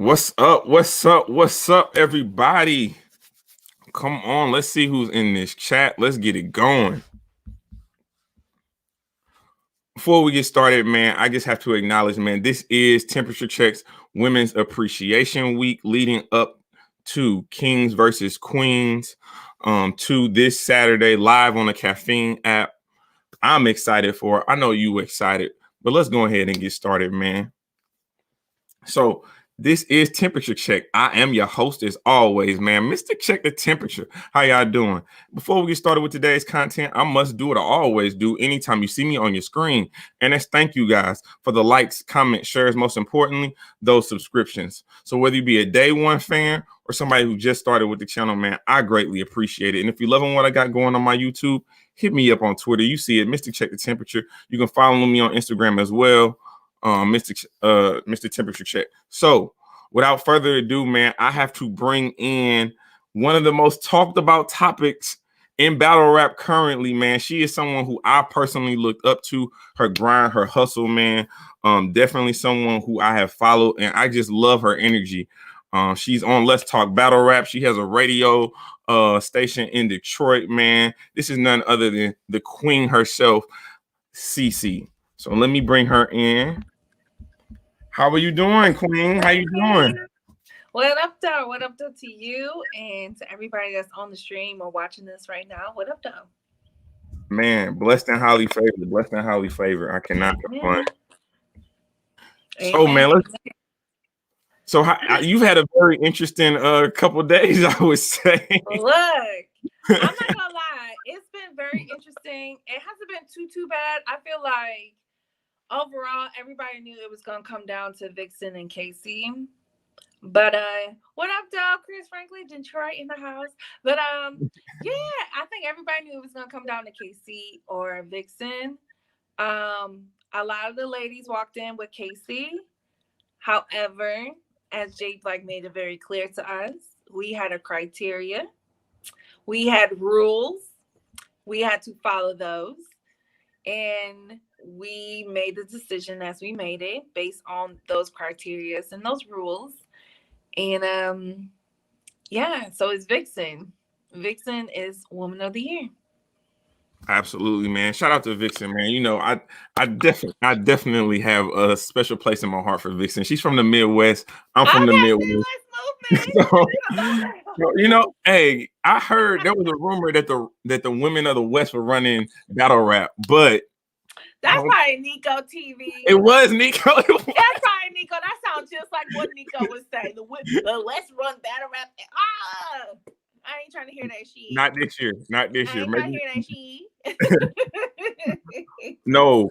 What's up? What's up? What's up, everybody? Come on, let's see who's in this chat. Let's get it going. Before we get started, man, I just have to acknowledge, man, this is Temperature Check's Women's Appreciation Week leading up to Kings versus Queens to this Saturday live on the Caffeine app. I'm excited for it. I know you excited, but let's go ahead and get started, man. So this is Temperature Check. I am your host as always, man. Mr. Check the Temperature. How y'all doing? Before we get started with today's content, I must do what I always do anytime you see me on your screen. And that's thank you guys for the likes, comments, shares, most importantly, those subscriptions. So whether you be a day one fan or somebody who just started with the channel, man, I greatly appreciate it. And if you're loving what I got going on my YouTube, hit me up on Twitter. You see it, Mr. Check the Temperature. You can follow me on Instagram as well. Mr. Temperature Check. So without further ado, man, I have to bring in one of the most talked about topics in battle rap currently, man. She is someone who I personally looked up to, her grind, her hustle, man. Definitely someone who I have followed, and I just love her energy. She's on Let's Talk Battle Rap. She has a radio station in Detroit, man. This is none other than the queen herself, CECE. So let me bring her in. How are you doing, Queen? How you doing? What up, though? What up, though, to you and to everybody that's on the stream or watching this right now? What up, though? Man, blessed and highly favored. Blessed and highly favored. I cannot complain. So, man, so you've had a very interesting couple of days, I would say. Look, I'm not gonna lie. It's been very interesting. It hasn't been too bad. I feel like overall, everybody knew it was gonna come down to Vixen and Casey. But what up, dog? Chris Franklin, Detroit in the house. But yeah, I think everybody knew it was gonna come down to Casey or Vixen. A lot of the ladies walked in with Casey. However, as Jay Black made it very clear to us, we had a criteria. We had rules. We had to follow those. And we made the decision as we made it based on those criteria and those rules. And yeah, so it's Vixen. Vixen is Woman of the Year. Absolutely, man. Shout out to Vixen, man. You know, I definitely have a special place in my heart for Vixen. She's from the Midwest. I'm from the Midwest. So, you know, hey, I heard there was a rumor that the women of the West were running battle rap, but that's probably Nico TV. It was Nico. That's probably Nico. That sounds just like what Nico would say. The Let's run battle rap. I ain't trying to hear that shit. Not this year. Not this year. I ain't trying to hear that shit. No.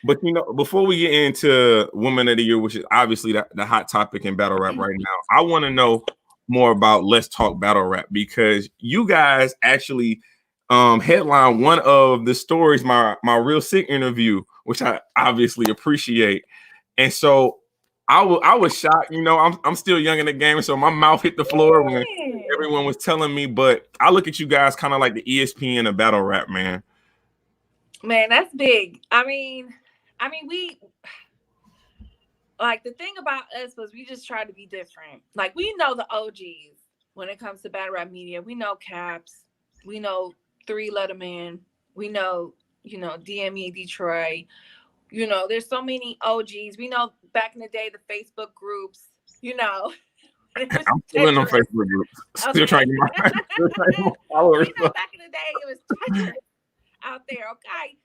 But, you know, before we get into Woman of the Year, which is obviously the hot topic in battle rap right now, I want to know more about Let's Talk Battle Rap, because you guys actually headline one of the stories, my Real Sick interview, which I obviously appreciate. And so I was shocked. You know, I'm still young in the game, so my mouth hit the floor when everyone was telling me. But I look at you guys kind of like the ESPN of battle rap, man. Man, that's big. I mean, we like, the thing about us was we just tried to be different. Like, we know the OGs when it comes to battle rap media. We know Caps. We know 3 Letterman. We know, DME Detroit. You know, there's so many OGs. We know back in the day, the Facebook groups, I'm still in the Facebook groups. Still trying to get my followers. Back in the day, it was treacherous out there, okay?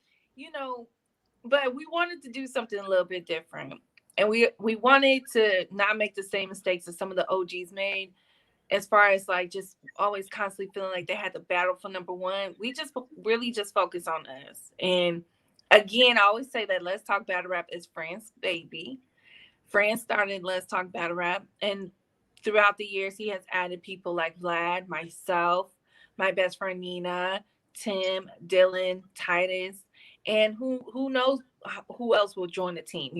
But we wanted to do something a little bit different. And we wanted to not make the same mistakes that some of the OGs made, as far as like just always constantly feeling like they had to battle for number one. We just really just focus on us. And again, I always say that Let's Talk Battle Rap is Fran's baby. Fran started Let's Talk Battle Rap, and throughout the years, he has added people like Vlad, myself, my best friend Nina, Tim, Dylan, Titus, and who knows who else will join the team.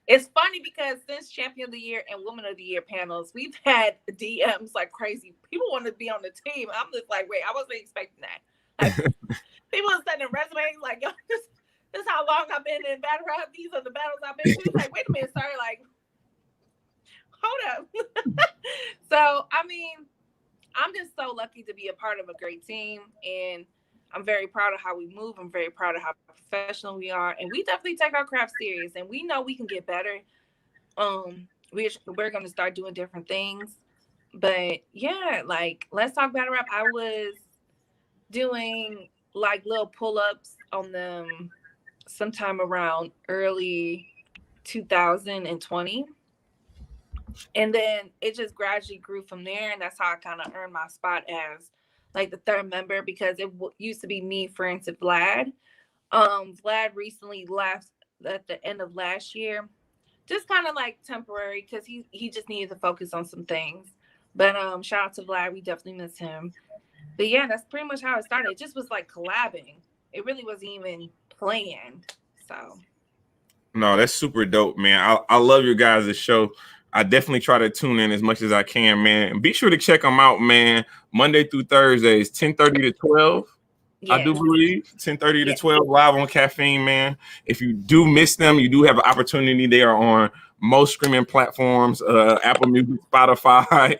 It's funny because since Champion of the Year and Woman of the Year panels, we've had DMs like crazy. People want to be on the team. I'm just like, wait, I wasn't expecting that. Like, people are sending resumes like, yo, this is how long I've been in battle rap. These are the battles I've been to. It's like, wait a minute, sorry, like, hold up. So, I mean, I'm just so lucky to be a part of a great team, and I'm very proud of how we move. I'm very proud of how professional we are, and we definitely take our craft serious, and we know we can get better. We're gonna start doing different things, but yeah, like let's talk battle rap. I was doing like little pull ups on them sometime around early 2020. And then it just gradually grew from there. And that's how I kind of earned my spot as like the third member, because used to be me, France, and Vlad. Vlad recently left at the end of last year, just kind of like temporary because he just needed to focus on some things. But shout out to Vlad, we definitely miss him. But yeah, that's pretty much how it started. It just was like collabing. It really wasn't even planned. So No, that's super dope, man. I love your guys' show. I definitely try to tune in as much as I can, man. And be sure to check them out, man. Monday through Thursdays, 10:30 to 12. I do yes, believe 10:30 to yes, 12 live on Caffeine, man. If you do miss them, you do have an opportunity. They are on most streaming platforms, Apple Music, Spotify.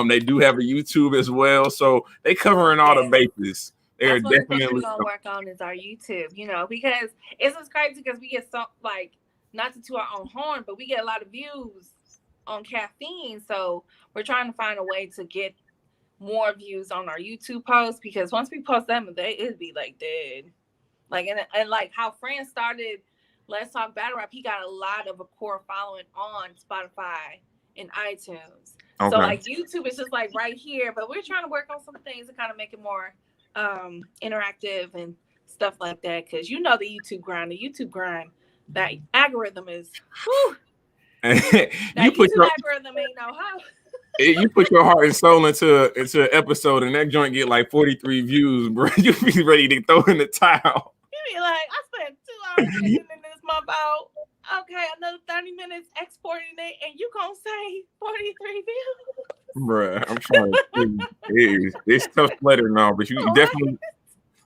They do have a YouTube as well. So they covering all the yes. bases. They're That's one of the things we're definitely gonna work on is our YouTube, because it's just crazy because we get so like not to toot our own horn, but we get a lot of views on Caffeine. So we're trying to find a way to get more views on our YouTube posts, because once we post them, it'd be like dead. Like and like how Fran started Let's Talk Battle Rap, he got a lot of a core following on Spotify and iTunes. So okay. like YouTube is just like right here, but we're trying to work on some things to kind of make it more interactive and stuff like that, because the YouTube grind, that algorithm is whew, you that put YouTube your algorithm ain't no how. you put your heart and soul into an episode, and that joint get like 43 views, bro. You be ready to throw in the towel. You be like, I spent 2 hours editing this month out. Okay, another 30 minutes exporting it, and you gonna say 43 views? Bruh, I'm trying to see. It's tough letter now, but you What? definitely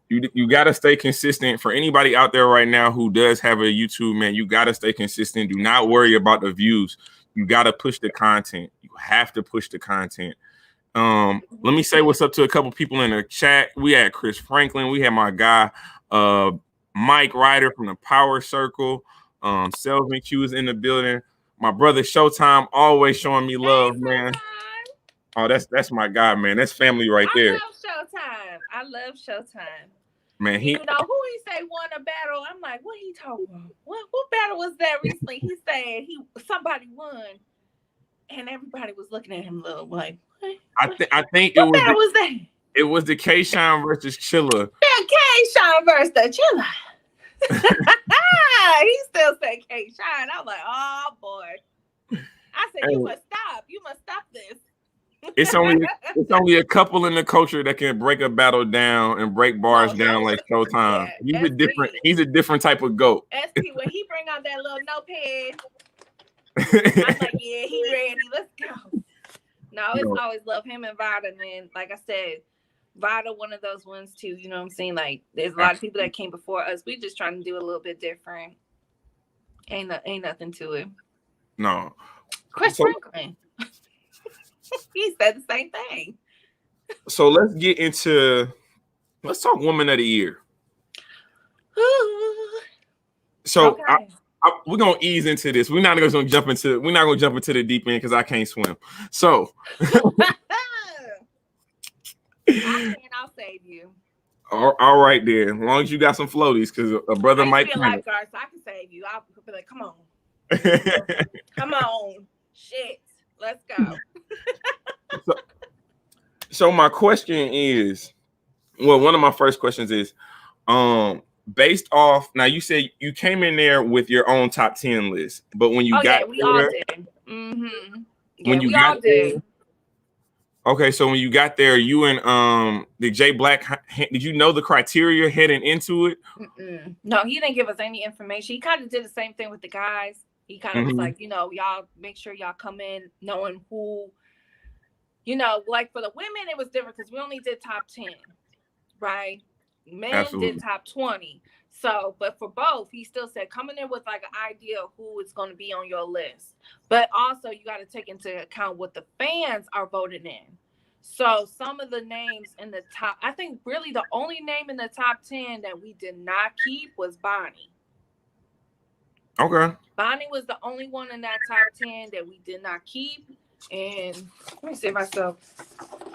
you gotta stay consistent. For anybody out there right now who does have a YouTube, man, you gotta stay consistent. Do not worry about the views. You gotta push the content. You have to push the content. Let me say what's up to a couple people in the chat. We had Chris Franklin. We had my guy, Mike Ryder from the Power Circle. Selvin Q is in the building. My brother Showtime always showing me love, Hey, man. Showtime. Oh, that's my guy, man. That's family right there, I love Showtime. man. You know who he say won a battle? I'm like, what he talking about? What battle was that recently? He said somebody won, and everybody was looking at him a little like, what? I think What battle was that? it was the K-Shine versus Chilla. That K-Shine versus the Chilla. He still said K-Shine. I was like, oh boy. I said, you must stop this. It's only a couple in the culture that can break a battle down and break bars down like Showtime. Yeah, He's a different type of goat. SP, when he bring out that little notepad, I'm like, yeah, he ready. Let's go. No, it's always love him and Vada, man. Like I said, Vada, one of those ones too. You know what I'm saying? Like, there's a lot of people that came before us. We just trying to do a little bit different. Ain't nothing to it. No. Chris Franklin. He said the same thing. So let's talk Woman of the Year. So okay. We're gonna ease into this. We're not gonna jump into the deep end because I can't swim. So I'll save you. All right then. As long as you got some floaties, because a brother might be a lifeguard, so I can save you. I'll be like, come on. Come on. Shit. Let's go. So my question is, well, one of my first questions is, based off, now you said you came in there with your own top 10 list, but when you got we all did. Mm-hmm. Yeah, when you got there, okay, so when you got there, you and the J Black, did you know the criteria heading into it? No, he didn't give us any information. He kind of did the same thing with the guys. He kind of was like, y'all make sure y'all come in knowing who, like for the women, it was different because we only did top 10, right? Men did Absolutely. top 20. So, but for both, he still said coming in with like an idea of who is going to be on your list. But also, you got to take into account what the fans are voting in. So, some of the names in the top, I think really the only name in the top 10 that we did not keep was Bonnie. Okay. Bonnie was the only one in that top 10 that we did not keep. And let me see myself,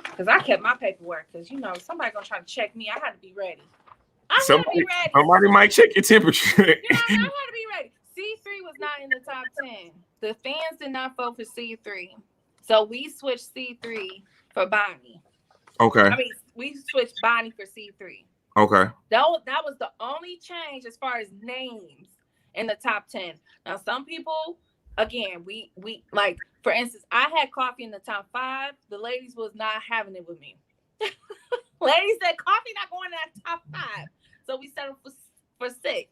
because I kept my paperwork, because, somebody going to try to check me. I had to be ready. I had to be ready. Somebody might check your temperature. I had to be ready. C3 was not in the top 10. The fans did not vote for C3. So we switched C3 for Bonnie. Okay. I mean, we switched Bonnie for C3. Okay. That was the only change as far as names in the top 10. Now, some people, again, we like, for instance, I had coffee in the top 5. The ladies was not having it with me. Ladies said coffee not going in that top 5. So we settled for 6.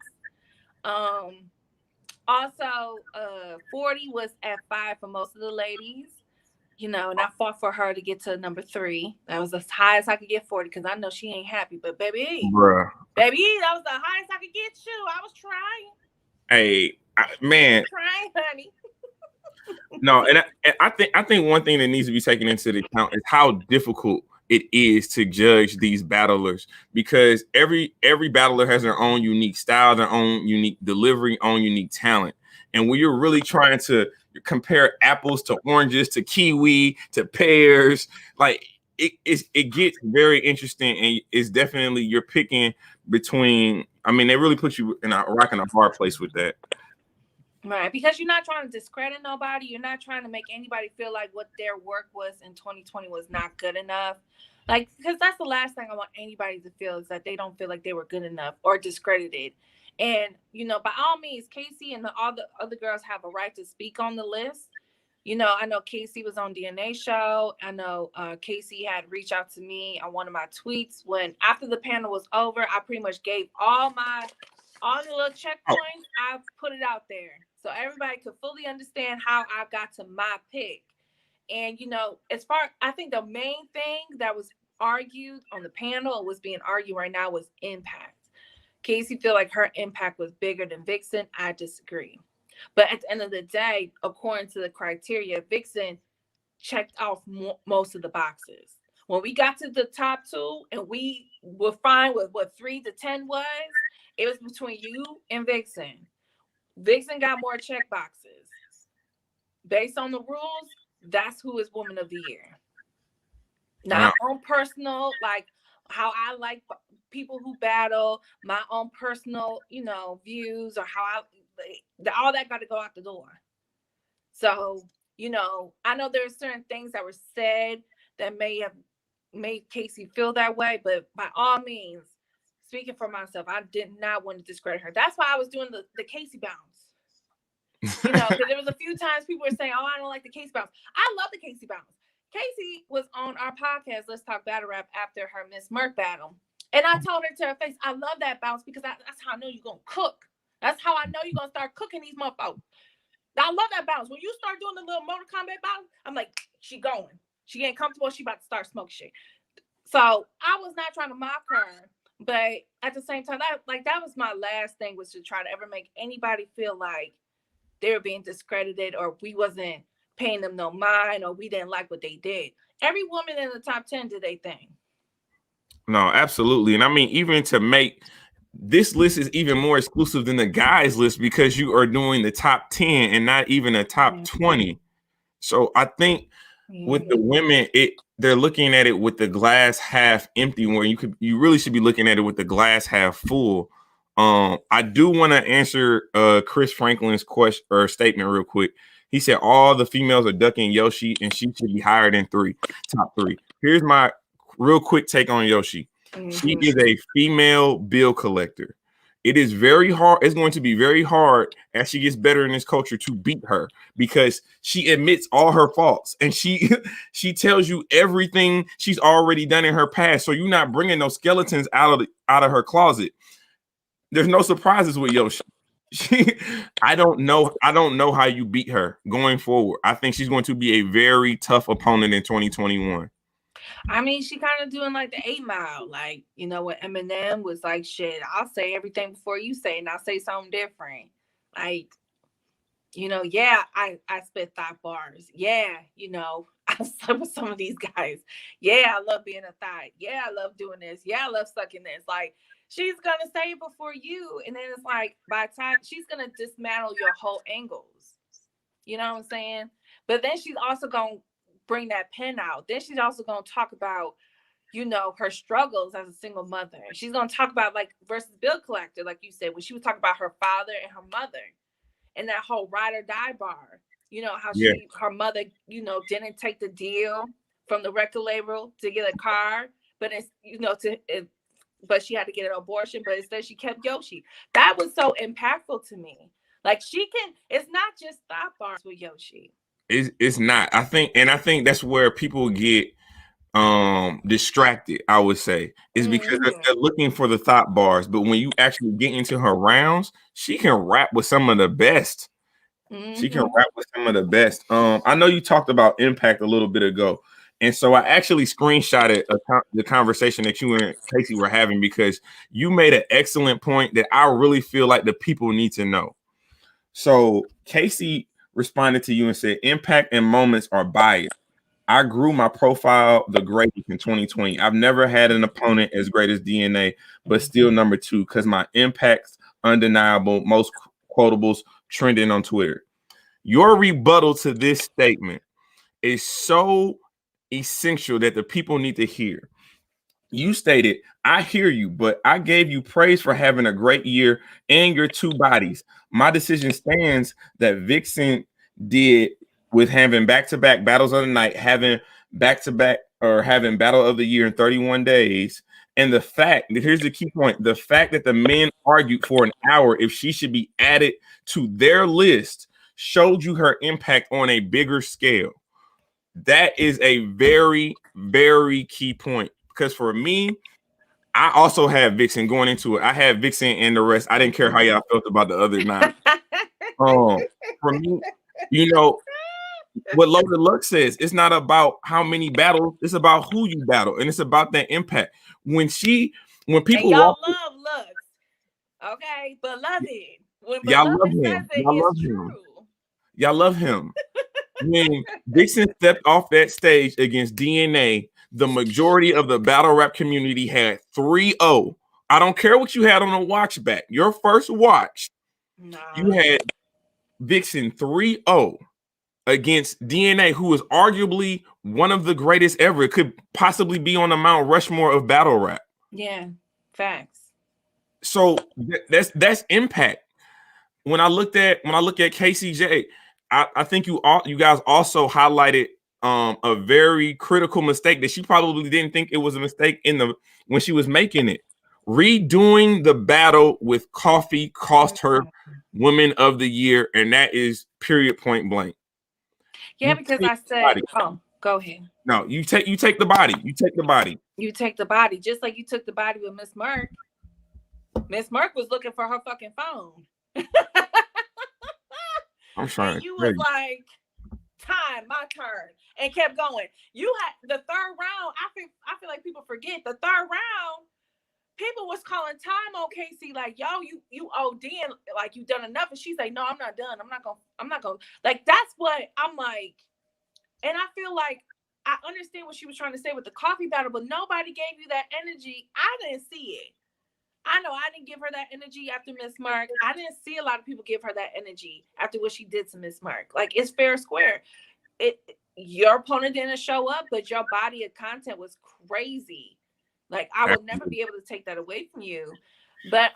Also, 40 was at 5 for most of the ladies. And I fought for her to get to number 3. That was as high as I could get 40, because I know she ain't happy. But baby, Bruh. that was the highest I could get you. I was trying. Hey, man. Trying, honey. No, and I think one thing that needs to be taken into account is how difficult it is to judge these battlers, because every battler has their own unique style, their own unique delivery, own unique talent. And when you're really trying to compare apples to oranges to kiwi to pears, like it gets very interesting, and it's definitely, you're picking between. I mean, they really put you in a rock and a hard place with that. Right, because you're not trying to discredit nobody. You're not trying to make anybody feel like what their work was in 2020 was not good enough. Like, because that's the last thing I want anybody to feel, is that they don't feel like they were good enough or discredited. And, by all means, Casey and all the other girls have a right to speak on the list. I know Casey was on DNA show. I know Casey had reached out to me on one of my tweets when, after the panel was over, I pretty much gave all the little checkpoints. I put it out there so everybody could fully understand how I got to my pick. And, I think the main thing that was argued on the panel, was being argued right now, was impact. Casey feel like her impact was bigger than Vixen. I disagree. But at the end of the day, according to the criteria, Vixen checked off most of the boxes. When we got to the top 2 and we were fine with what 3 to 10 was, it was between you and Vixen. Vixen got more check boxes. Based on the rules, that's who is Woman of the Year. Not on personal, like how I like people who battle, my own personal, views, or how all that got to go out the door. So, I know there are certain things that were said that may have made Casey feel that way, but by all means, speaking for myself, I did not want to discredit her. That's why I was doing the Casey bounce. Because there was a few times people were saying, "Oh, I don't like the Casey bounce." I love the Casey bounce. Casey was on our podcast, Let's Talk Battle Rap, after her Miss Merck battle. And I told her to her face, I love that bounce, because that's how I know you're going to cook. That's how I know you're going to start cooking these motherfuckers. I love that bounce. When you start doing the little Mortal Kombat bounce, I'm like, she going. She ain't comfortable. She about to start smoking shit. So I was not trying to mock her. But at the same time, that was my last thing, was to try to ever make anybody feel like they were being discredited, or we wasn't paying them no mind, or we didn't like what they did. Every woman in the top 10 did their thing. No, absolutely. And I mean, even to make this list is even more exclusive than the guys list, because you are doing the top 10 and not even a top 20. So I think with the women, they're looking at it with the glass half empty, where you really should be looking at it with the glass half full. I do want to answer Chris Franklin's question or statement real quick. He said all the females are ducking Yoshi, and she should be higher than top 3. Here's my real quick take on Yoshi. She is a female bill collector. It is very hard. It's going to be very hard as she gets better in this culture to beat her, because she admits all her faults, and she tells you everything she's already done in her past. So you're not bringing those skeletons out of her closet. There's no surprises with Yoshi. I don't know how you beat her going forward. I think she's going to be a very tough opponent in 2021. I mean, she kind of doing like the 8 Mile, like, you know, when Eminem was like, shit, I'll say everything before you say, and I'll say something different. Like, you know, yeah, I spit thought bars. Yeah, you know, I slept with some of these guys. Yeah, I love being a thought. Yeah, I love doing this. Yeah, I love sucking this. Like, she's gonna say it before you, and then it's like by the time she's gonna dismantle your whole angles. You know what I'm saying? But then she's also gonna bring that pen out. Then she's also gonna talk about, you know, her struggles as a single mother. She's gonna talk about like versus bill collector, like you said, when she was talking about her father and her mother and that whole ride or die bar. You know how Yeah. her mother, you know, didn't take the deal from the record label to get a car, but it's, you know, but she had to get an abortion, but instead she kept Yoshi. That was so impactful to me. Like she can, it's not just thought bars with Yoshi. It's not. I think that's where people get distracted, I would say, is because they're looking for the thought bars. But when you actually get into her rounds, she can rap with some of the best. She can rap with some of the best. I know you talked about impact a little bit ago, and so I actually screenshotted the conversation that you and Casey were having because you made an excellent point that I really feel like the people need to know. So Casey responded to you and said, "Impact and moments are biased. I grew my profile the greatest in 2020. I've never had an opponent as great as DNA, but still number two because my impact's undeniable, most quotables trending on Twitter." Your rebuttal to this statement is so essential that the people need to hear. You stated, "I hear you, but I gave you praise for having a great year and your two bodies. My decision stands that Vixen did with having back-to-back battles of the night, having back-to-back or having battle of the year in 31 days. And the fact that here's the key point: the fact that the men argued for an hour if she should be added to their list showed you her impact on a bigger scale." That is a very, very key point. Because for me, I also had Vixen going into it. I had Vixen and the rest. I didn't care how y'all felt about the other nine. For me, you know, what Loaded Luck says, it's not about how many battles, it's about who you battle, and it's about that impact. When And people y'all walk, love looks, okay? Beloved. When y'all beloved love says him. it, Y'all love it's him. true. Y'all love him. When Vixen stepped off that stage against DNA, the majority of the battle rap community had 3-0. I don't care what you had on a watch back. Your first watch, you Nah. had Vixen 3-0 against DNA, who is arguably one of the greatest ever. It could possibly be on the Mount Rushmore of battle rap. Yeah. Facts. So that's impact. When I look at KCJ, I think you guys also highlighted a very critical mistake that she probably didn't think it was a mistake when she was making it. Redoing the battle with Coffee cost her Women of the Year, and that is period, point blank. Yeah, You because take I the said, body. oh, go ahead. No, you take the body. You take the body. You take the body, just like you took the body with Miss Merck. Miss Merck was looking for her fucking phone. I'm And trying to you tell was you. like, time, my turn, and kept going. You had the third round. I feel like people forget the third round. People was calling time on Casey like, yo, you ODing, like you done enough. And she's like, no, I'm not done. I'm not gonna like that's what I'm like. And I feel like I understand what she was trying to say with the coffee battle, but nobody gave you that energy. I didn't see it. I know I didn't give her that energy after Miss Mark. I didn't see a lot of people give her that energy after what she did to Miss Mark. Like it's fair square. Your opponent didn't show up, but your body of content was crazy. Like I will never be able to take that away from you. But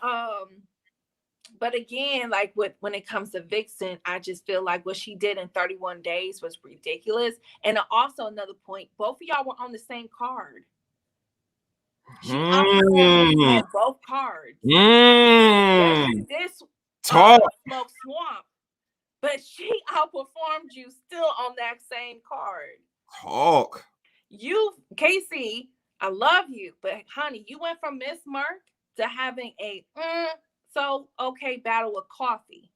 again, like when it comes to Vixen, I just feel like what she did in 31 days was ridiculous. And also another point, both of y'all were on the same card. She outperformed you on both cards. Yes, she did Talk. smoke swamp, but she outperformed you still on that same card. Talk. You, Casey, I love you, but honey, you went from Miss Merck to having a so okay battle with Coffee.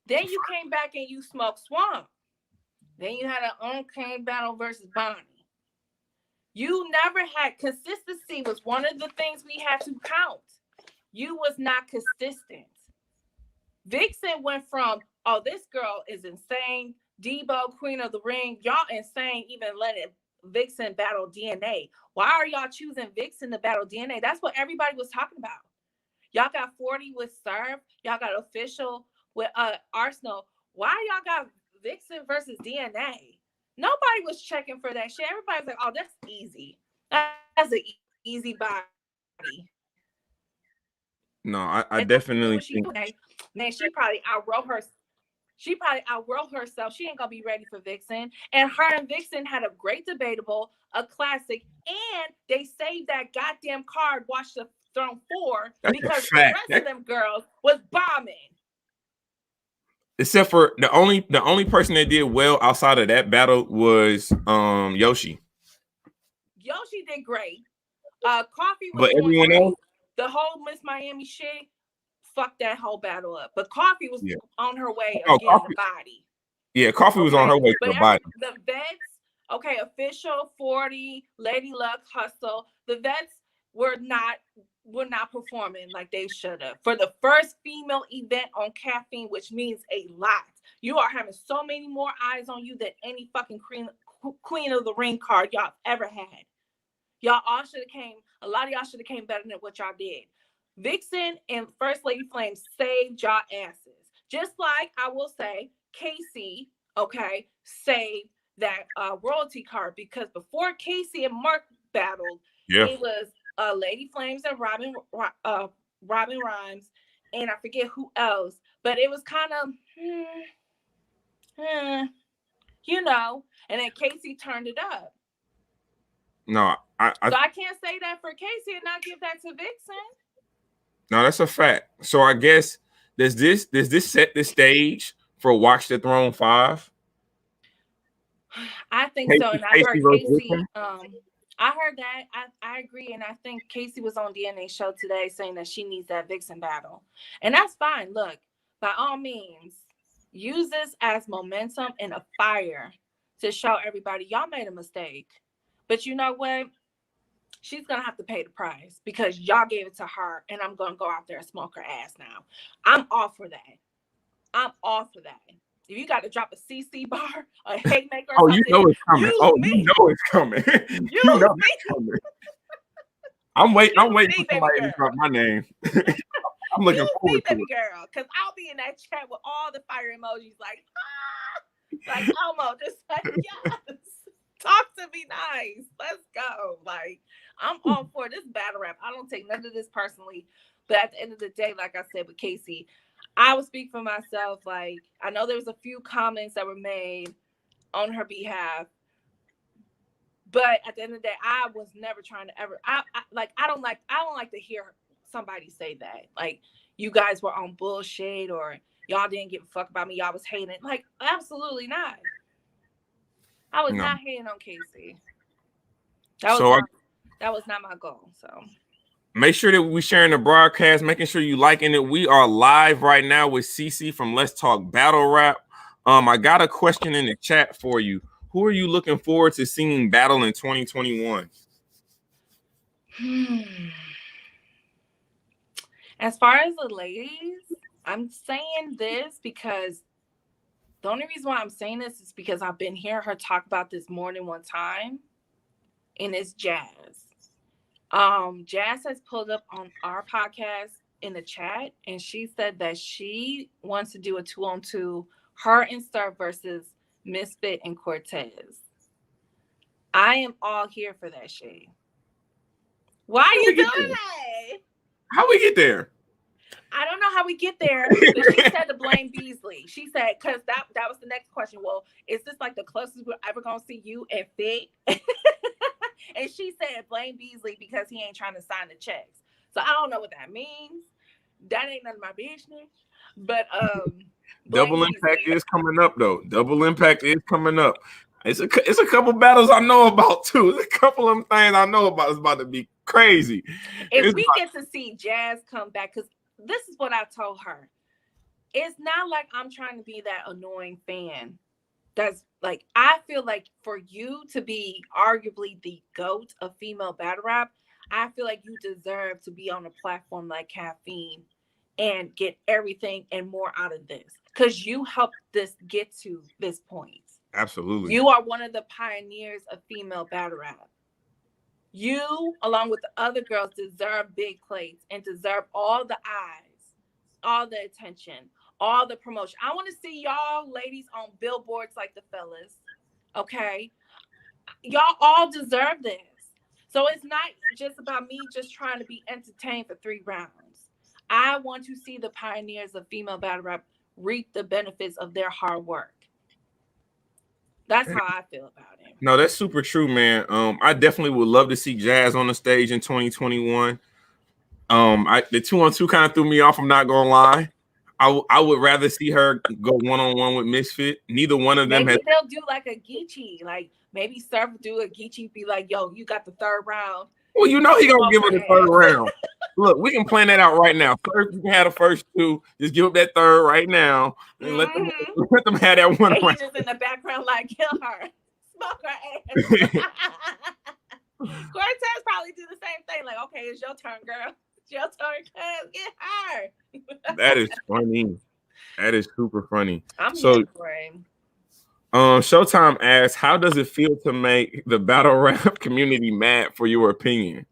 Then you came back and you smoked swamp. Then you had an uncanny battle versus Bonnie. You never had consistency was one of the things we had to count. You was not consistent. Vixen went from, oh, this girl is insane. Debo, Queen of the Ring, y'all insane, even letting Vixen battle DNA. Why are y'all choosing Vixen to battle DNA? That's what everybody was talking about. Y'all got 40 with Serve. Y'all got Official with Arsenal. Why y'all got Vixen versus DNA? Nobody was checking for that shit. Everybody's like, oh, that's easy. That's an easy body. No, I definitely think. Man, she probably outwrote her. She probably outwrote herself. She ain't gonna be ready for Vixen. And her and Vixen had a great debatable, a classic, and they saved that goddamn card, Watch the Throne 4, because the rest of them girls was bombing. Except for the only person that did well outside of that battle was Yoshi. Yoshi did great. Coffee was but everyone great. else, The whole Miss Miami shit fucked that whole battle up. But Coffee was on her way of getting the body. Yeah, Coffee was on her way to the body. The vets, okay, Official, 40, Lady Luck, Hustle. The vets were not performing like they should have. For the first female event on Caffeine, which means a lot. You are having so many more eyes on you than any fucking Queen of the Ring card y'all ever had. Y'all all should have came. A lot of y'all should have came better than what y'all did. Vixen and First Lady Flame saved y'all asses. Just like I will say, Casey, okay, saved that royalty card, because before Casey and Mark battled, it was Lady Flames and Robin Rhymes, and I forget who else, but it was kind of, you know, and then Casey turned it up. No, so I can't say that for Casey and not give that to Vixen. No, that's a fact. So I guess does this set the stage for Watch the Throne 5? I think so, and I heard Casey. I heard that. I agree, and I think Casey was on DNA show today saying that she needs that Vixen battle, and that's fine. Look, by all means, use this as momentum and a fire to show everybody y'all made a mistake. But you know what? She's going to have to pay the price because y'all gave it to her, and I'm going to go out there and smoke her ass now. I'm all for that. I'm all for that. If you got to drop a CC bar, a haymaker or something. You know it's coming. You know it's coming. You know it's coming. I'm waiting for somebody to drop my name. I'm looking forward to it. Girl, because I'll be in that chat with all the fire emojis like, like Elmo, just like, yes. Talk to me nice. Let's go. Like, I'm all for this battle rap. I don't take none of this personally. But at the end of the day, like I said with Casey, I will speak for myself. Like, I know there was a few comments that were made on her behalf. But at the end of the day, I was never trying to ever. I don't like to hear somebody say that. Like, you guys were on bullshit or y'all didn't give a fuck about me. Y'all was hating. Like, absolutely not. I was not hating on Casey. That was not my goal. So make sure that we're sharing the broadcast, making sure you liking it. We are live right now with CECE from Let's Talk Battle Rap. I got a question in the chat for you. Who are you looking forward to seeing battle in 2021? As far as the ladies, I'm saying this because the only reason why I'm saying this is because I've been hearing her talk about this more than one time, and it's Jazz. Jazz has pulled up on our podcast in the chat, and she said that she wants to do a 2-on-2, her and Star versus Misfit and Cortez. I am all here for that shit. Why are you doing that? How we get there? I don't know how we get there, but she said to blame Beasley. She said, because that was the next question. Well, is this like the closest we're ever going to see you and Fit? And she said, blame Beasley because he ain't trying to sign the checks. So I don't know what that means. That ain't none of my business. But Double Impact is coming up, though. Double Impact is coming up. It's a couple battles I know about, too. There's a couple of them things I know about. It's about to be crazy. If we get to see Jazz come back, because this is what I told her. It's not like I'm trying to be that annoying fan That's like, I feel like for you to be arguably the GOAT of female battle rap, I feel like you deserve to be on a platform like Caffeine and get everything and more out of this, because you helped this get to this point. Absolutely. You are one of the pioneers of female battle rap. You, along with the other girls, deserve big plates and deserve all the eyes, all the attention, all the promotion. I want to see y'all ladies on billboards like the fellas. Okay. Y'all all deserve this. So it's not just about me just trying to be entertained for 3 rounds. I want to see the pioneers of female battle rap reap the benefits of their hard work. That's how I feel about it. No, that's super true, man. I definitely would love to see Jazz on the stage in 2021. The 2-on-2 kind of threw me off. I'm not gonna lie. I would rather see her go 1-on-1 with Misfit. Neither one of them Maybe has. they'll do like a Geechee, like maybe Surf do a Geechee, be like, "Yo, you got the 3rd round." Well, you know he gonna give her the 3rd round. Look, we can plan that out right now. First, you can have the first 2. Just give up that 3rd right now, and let them have that one and round. He's just in the background, like, kill her, smoke her ass. Cortez probably do the same thing. Like, okay, it's your turn, girl. It's your turn, cuz get her. That is funny. That is super funny. I'm So, here for him. Showtime asks, how does it feel to make the battle rap community mad for your opinion?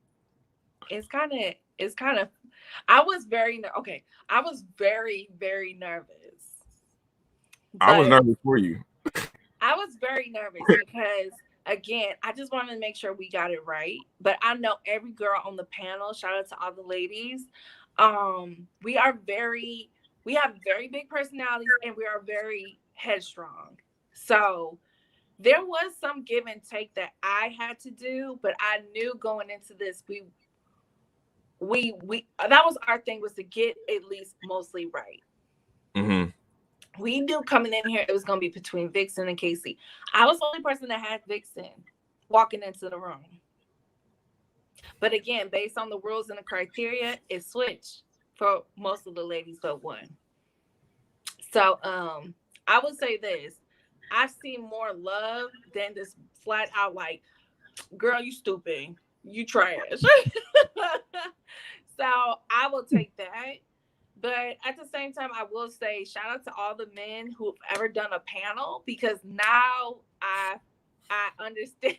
It's kind of, I was very, I was very, very nervous. I was nervous for you. I was very nervous because, again, I just wanted to make sure we got it right. But I know every girl on the panel, shout out to all the ladies. We have very big personalities and we are very headstrong. So there was some give and take that I had to do, but I knew going into this, we that was our thing, was to get at least mostly right. Mm-hmm. We knew coming in here it was going to be between Vixen and Casey. I was the only person that had Vixen walking into the room. But again, based on the rules and the criteria, it switched for most of the ladies but one. So I would say this. I've seen more love than this flat out like, girl, you stupid. You trash. So I will take that. But at the same time, I will say shout out to all the men who've ever done a panel, because now I understand.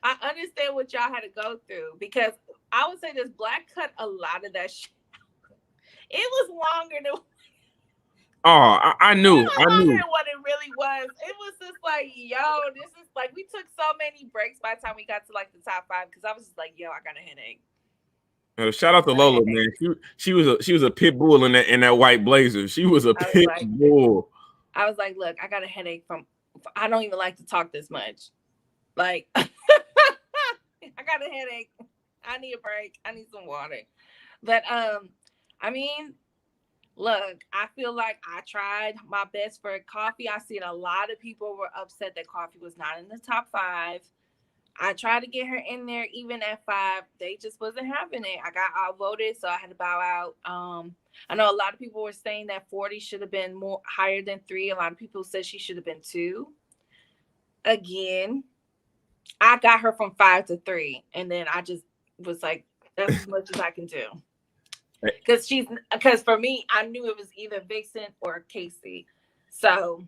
I understand what y'all had to go through, because I would say this, Black cut a lot of that shit. It was longer than. Oh, I knew. It was longer than what it really was. It was just like, yo, this is like, we took so many breaks by the time we got to like the top 5, because I was just like, yo, I got a headache. Shout out to Lola, man. She was a pit bull in that white blazer. She was a pit bull. I was like, look, I got a headache from. I don't even like to talk this much. Like, I got a headache. I need a break. I need some water. But I mean, look, I feel like I tried my best for coffee. I seen a lot of people were upset that coffee was not in the top 5. I tried to get her in there even at 5. They just wasn't having it. I got outvoted, so I had to bow out. I know a lot of people were saying that 40 should have been more higher than 3. A lot of people said she should have been 2. Again, I got her from 5 to 3, and then I just was like, that's as much as I can do. Because for me, I knew it was either Vixen or Casey. So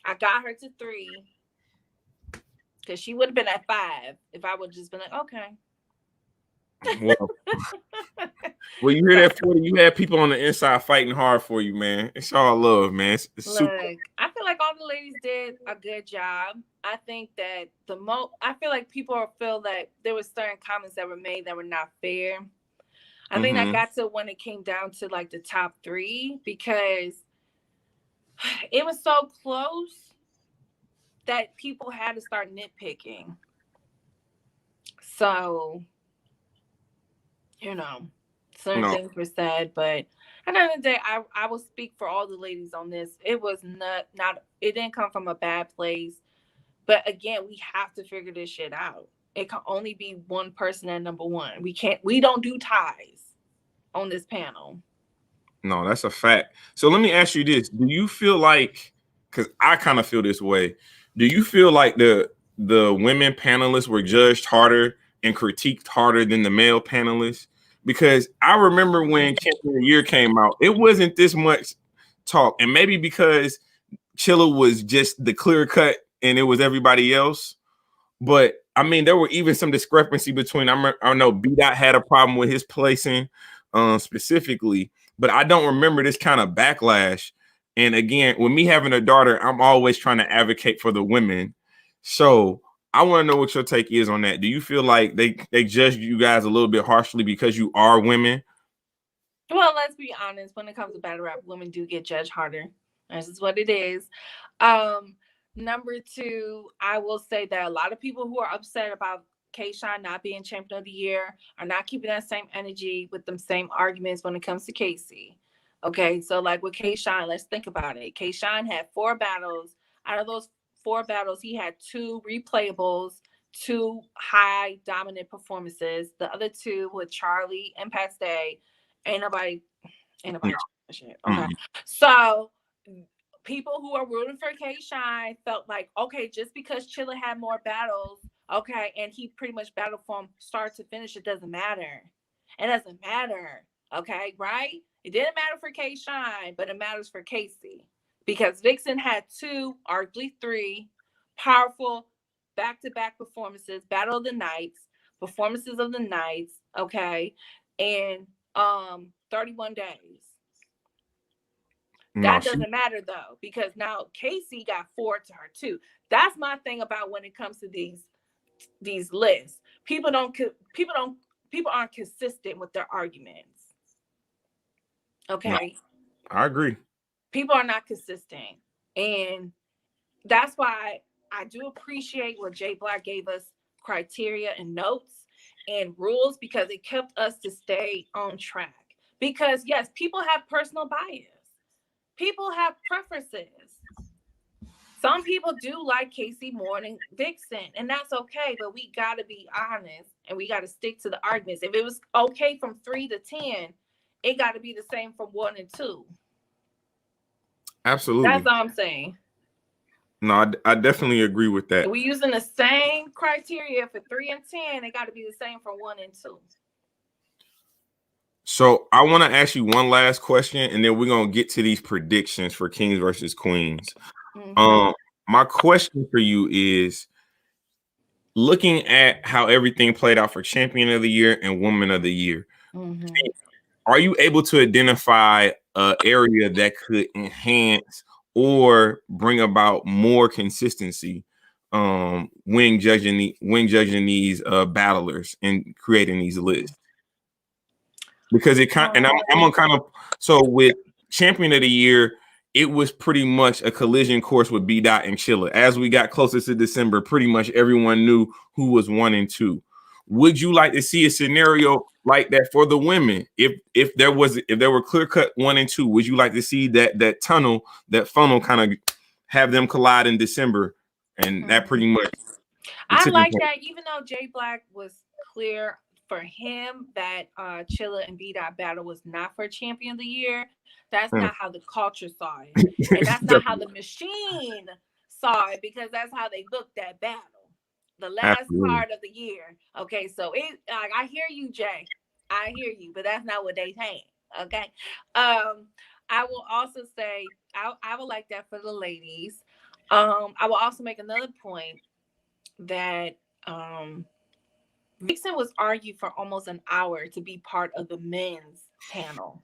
I got her to 3. Because she would have been at 5 if I would just been like, okay. Well, you hear that, 40? You had people on the inside fighting hard for you, man. It's all love, man. It's Look, super. I feel like all the ladies did a good job. I think that I feel like people feel that there were certain comments that were made that were not fair. I think I got to when it came down to like the top 3, because it was so close that people had to start nitpicking. So, certain things were said, but at the end of the day, I will speak for all the ladies on this. It was not it didn't come from a bad place. But again, we have to figure this shit out. It can only be one person at number 1. We don't do ties on this panel. No, that's a fact. So let me ask you this. Do you feel like, because I kind of feel this way. Do you feel like the women panelists were judged harder and critiqued harder than the male panelists? Because I remember when Champion of the Year came out, it wasn't this much talk, and maybe because Chilla was just the clear cut and it was everybody else. But I mean, there were even some discrepancy between. I know B Dot had a problem with his placing, specifically, but I don't remember this kind of backlash. And again, with me having a daughter, I'm always trying to advocate for the women. So I want to know what your take is on that. Do you feel like they judge you guys a little bit harshly because you are women? Well, let's be honest. When it comes to battle rap, women do get judged harder. This is what it is. Number two, I will say that a lot of people who are upset about K-Shine not being champion of the year are not keeping that same energy with them same arguments when it comes to Casey. Okay, so like with K-Shine, let's think about it. K-Shine had 4 battles. Out of those 4 battles, he had 2 replayables, 2 high dominant performances. The other 2 with Charlie and Paste. Ain't nobody shit. Okay. Mm. So people who are rooting for K-Shine felt like, okay, just because Chilla had more battles, okay, and he pretty much battled from start to finish, it doesn't matter. It doesn't matter. Okay, right? It didn't matter for K-Shine, but it matters for Casey. Because Vixen had 2, arguably 3, powerful back-to-back performances, Battle of the Nights, performances of the nights, okay, and 31 days. That doesn't matter though, because now Casey got 4 to her too. That's my thing about when it comes to these lists. People aren't consistent with their arguments. Okay. No, I agree. People are not consistent. And that's why I do appreciate what Jay Black gave us criteria and notes and rules, because it kept us to stay on track. Because yes, people have personal bias. People have preferences. Some people do like Casey more than Vixen, and that's okay, but we got to be honest and we got to stick to the arguments. If it was okay from 3 to 10, it got to be the same from 1 and 2. Absolutely. That's all I'm saying. No, I definitely agree with that. If we're using the same criteria for 3 and 10, it got to be the same for 1 and 2. So I want to ask you one last question, and then we're gonna get to these predictions for Kings versus Queens. Mm-hmm. My question for you is, looking at how everything played out for Champion of the Year and Woman of the Year, mm-hmm. Are you able to identify an area that could enhance or bring about more consistency when judging these battlers and creating these lists? Because it kind, and I'm on kind of, so with Champion of the Year, it was pretty much a collision course with B Dot and Chilla. As we got closer to December, pretty much everyone knew who was 1 and 2. Would you like to see a scenario like that for the women? If there were clear cut 1 and 2, would you like to see that funnel kind of have them collide in December? And that pretty much. I like that, even though Jay Black was clear for him that Chilla and B Dot battle was not for Champion of the Year. That's not how the culture saw it, and that's not how the machine saw it, because that's how they looked at battle, the last part of the year. Okay, so I hear you, Jay. I hear you, but that's not what they saying. Okay, I will also say I would like that for the ladies. I will also make another point that Vixen was argued for almost an hour to be part of the men's panel.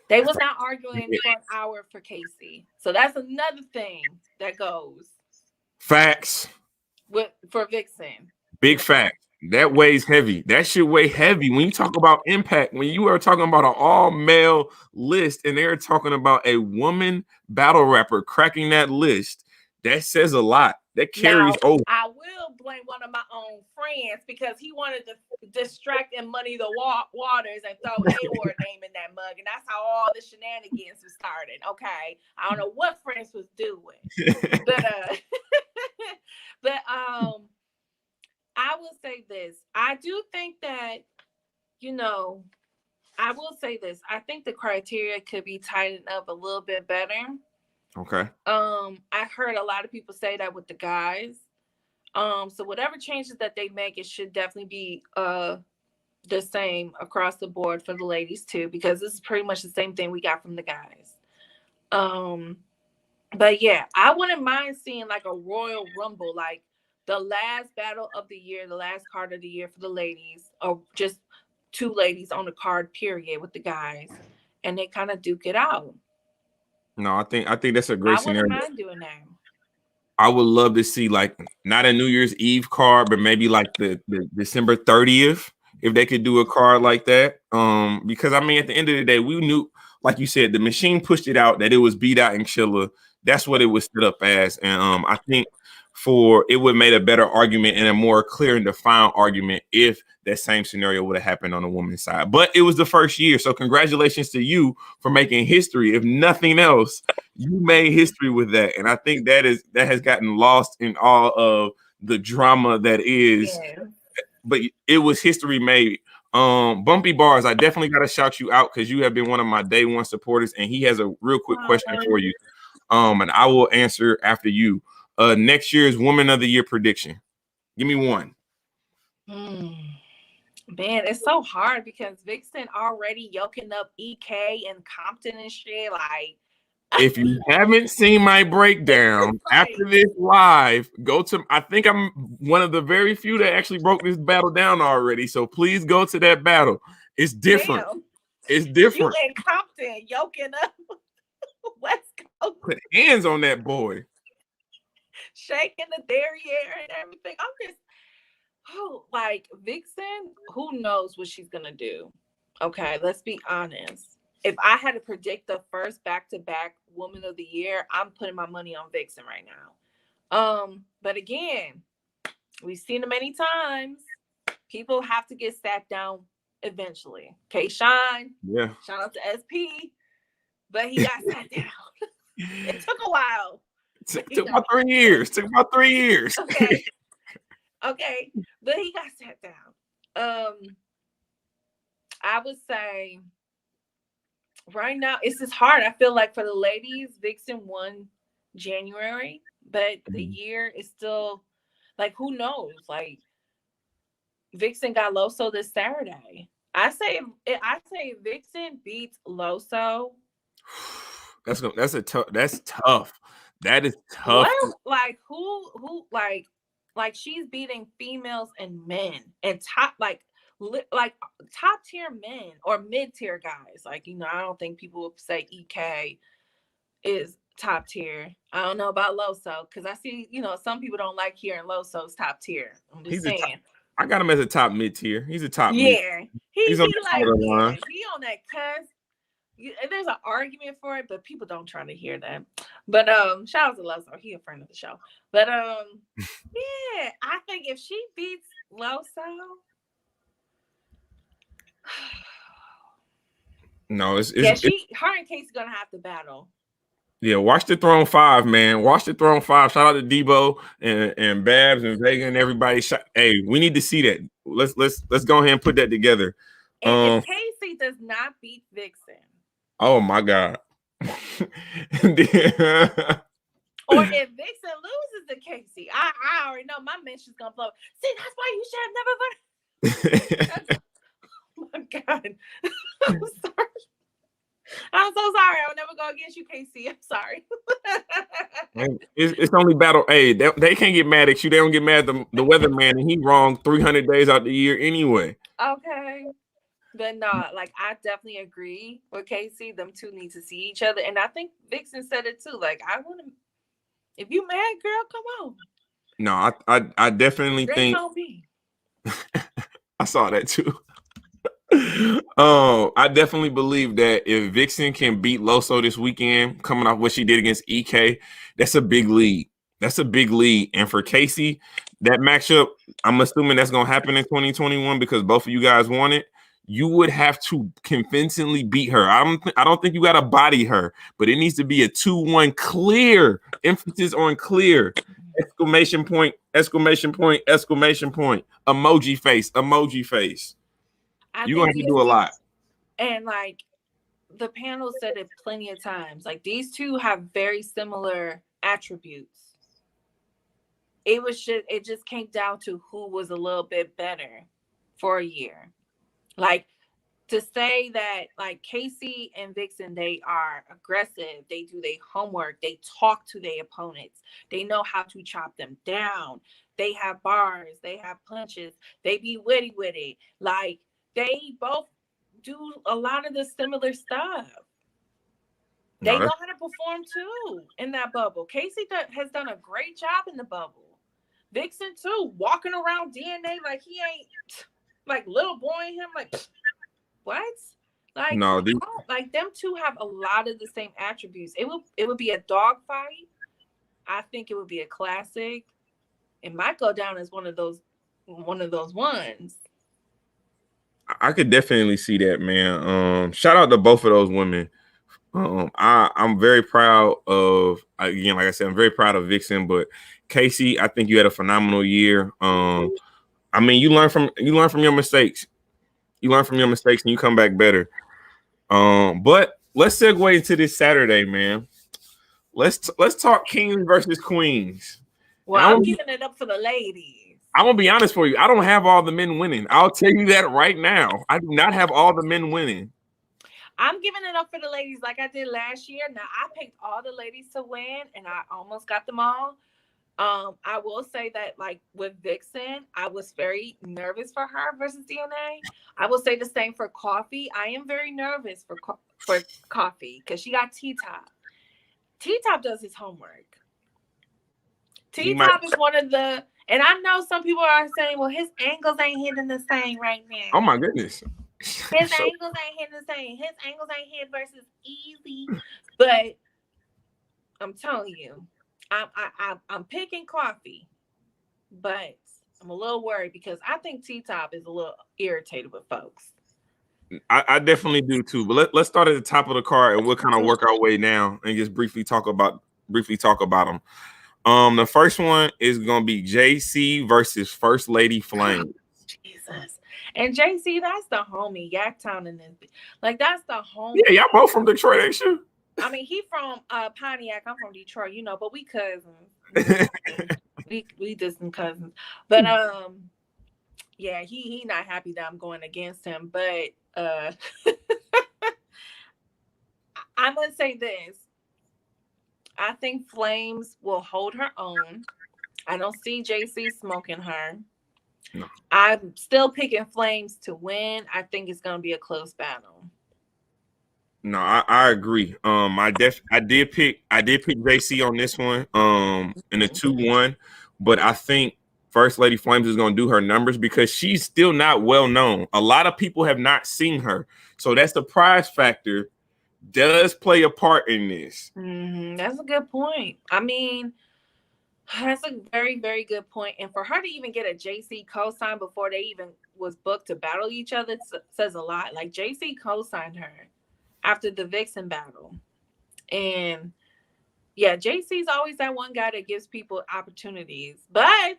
They was not arguing for an hour for Casey. So that's another thing that goes. Facts. For Vixen. Big fact. That weighs heavy. That should weigh heavy. When you talk about impact, when you are talking about an all-male list and they're talking about a woman battle rapper cracking that list, that says a lot. That carries over. I will blame one of my own friends because he wanted to distract and muddy the waters and throw A-Ward name in that mug. And that's how all the shenanigans was started. Okay. I don't know what friends was doing. but I will say this. I do think that, I will say this. I think the criteria could be tightened up a little bit better. Okay. I heard a lot of people say that with the guys. So whatever changes that they make, it should definitely be the same across the board for the ladies too, because this is pretty much the same thing we got from the guys. Um, but yeah, I wouldn't mind seeing like a Royal Rumble, like the last battle of the year, the last card of the year for the ladies, or just two ladies on the card, period, with the guys, and they kind of duke it out. No, I think that's a great I wouldn't scenario. mind doing that. I would love to see like not a New Year's Eve card, but maybe like the December 30th, if they could do a card like that. Because I mean, at the end of the day, we knew, like you said, the machine pushed it out that it was beat out and Chilla. That's what it was set up as. And I think for it would have made a better argument and a more clear and defined argument if that same scenario would have happened on the woman's side. But it was the first year. So congratulations to you for making history. If nothing else, you made history with that. And I think that has gotten lost in all of the drama that is, Yeah. but it was history made. Bumpy Bars, I definitely gotta shout you out because you have been one of my day one supporters, and he has a real quick question for you. And I will answer after you. Next year's Woman of the Year prediction. Give me one. Man, it's so hard because Vixen already yoking up EK and Compton and shit. Like, if you haven't seen my breakdown after this live, go to. I think I'm one of the very few that actually broke this battle down already. So please go to that battle. It's different. Damn. It's different. You in Compton yoking up West Coast. Put hands on that boy. Shaking the derriere and everything. I'm just, like Vixen, who knows what she's gonna do? Okay, let's be honest. If I had to predict the first back-to-back Woman of the Year, I'm putting my money on Vixen right now. But again, we've seen it many times. People have to get sat down eventually. K-Shine, yeah. Shout out to SP, but he got sat down. It took a while. Took about 3 years. Took about 3 years. Okay, but he got sat down. I would say right now it's just hard. I feel like for the ladies, Vixen won January, but the year is still like, who knows? Like, Vixen got Loso this Saturday. I say Vixen beats Loso. That's tough. That is tough. What? Like who like she's beating females and men and top tier men or mid tier guys. Like, I don't think people would say EK is top tier. I don't know about Loso because I see, some people don't like hearing Loso's top tier. I'm just saying. I got him as a top mid tier. He's a top. Yeah, he's on that he on that cusp. There's an argument for it, but people don't try to hear that. But shout out to Loso, he a friend of the show. But yeah, I think if she beats Loso, no, her and Casey gonna have to battle. Yeah, Watch the Throne 5, man. Watch the Throne 5. Shout out to Debo and Babs and Vega and everybody. Hey, we need to see that. Let's go ahead and put that together. And if Casey does not beat Vixen, oh my God. or if Vixen loses to Casey, I already know my mention's gonna flow. See, that's why you should have never voted. Oh my God. I'm sorry. I'm so sorry. I'll never go against you, Casey. I'm sorry. It's only battle. Hey, they can't get mad at you. They don't get mad at the weatherman, and he wrong 300 days out the year anyway. Okay. But no, like, I definitely agree with Casey. Them two need to see each other. And I think Vixen said it too. Like, I want to, if you mad, girl, come on. No, I definitely think. I saw that too. I definitely believe that if Vixen can beat Loso this weekend, coming off what she did against EK, that's a big lead. That's a big lead. And for Casey, that matchup, I'm assuming that's going to happen in 2021 because both of you guys want it. You would have to convincingly beat her. I don't think you got to body her, but it needs to be a 2-1 clear. Emphasis on clear. Exclamation point, exclamation point, exclamation point. Emoji face, emoji face. You're going to have to do a lot. And like, the panel said it plenty of times. Like, these two have very similar attributes. It just came down to who was a little bit better for a year. Like, to say that like Casey and Vixen, they are aggressive, they do their homework, they talk to their opponents, they know how to chop them down, they have bars, they have punches, they be witty with it. Like, they both do a lot of the similar stuff. They know how to perform too in that bubble. Casey has done a great job in the bubble. Vixen too, walking around DNA like he ain't like little boy in him, like what? Like, no, like them two have a lot of the same attributes. It would be a dog fight. I think it would be a classic. It might go down as one of those ones. I could definitely see that, man. Shout out to both of those women. I'm very proud of, again, like I said, I'm very proud of Vixen, but Casey, I think you had a phenomenal year. I mean, you learn from your mistakes. You learn from your mistakes and you come back better. But let's segue into this Saturday, man. Let's talk kings versus queens. Well, I'm giving it up for the ladies. I'm gonna be honest for you. I don't have all the men winning. I'll tell you that right now. I do not have all the men winning. I'm giving it up for the ladies like I did last year. Now, I picked all the ladies to win, and I almost got them all. I will say that, like, with Vixen, I was very nervous for her versus DNA. I will say the same for Coffee. I am very nervous for Coffee because she got T-Top. T-Top does his homework. T-Top is one of the, and I know some people are saying, well, his angles ain't hitting the same right now. Oh my goodness. His angles ain't hitting the same. His angles ain't hit versus Easy. But I'm telling you, I'm picking Coffee, but I'm a little worried because I think T-Top is a little irritated with folks. I definitely do too. But let's start at the top of the card and we'll kind of work our way down and just briefly talk about them. The first one is gonna be JC versus First Lady Flame. Jesus. And JC, that's the homie. Yaktown in this. Like, that's the homie. Yeah, y'all both from Detroit, ain't you? I mean, he from Pontiac. I'm from Detroit, but we cousins. we distant cousins. But yeah, he not happy that I'm going against him. But I'm gonna say this. I think Flames will hold her own. I don't see JC smoking her. No. I'm still picking Flames to win. I think it's gonna be a close battle. No, I agree. I did pick JC on this one. In a 2-1, but I think First Lady Flames is gonna do her numbers because she's still not well known. A lot of people have not seen her, so that's the prize factor. Does play a part in this. Mm-hmm. That's a good point. I mean, that's a very, very good point. And for her to even get a JC co-sign before they even was booked to battle each other says a lot. Like, JC co-signed her after the Vixen battle. And yeah, JC's always that one guy that gives people opportunities. But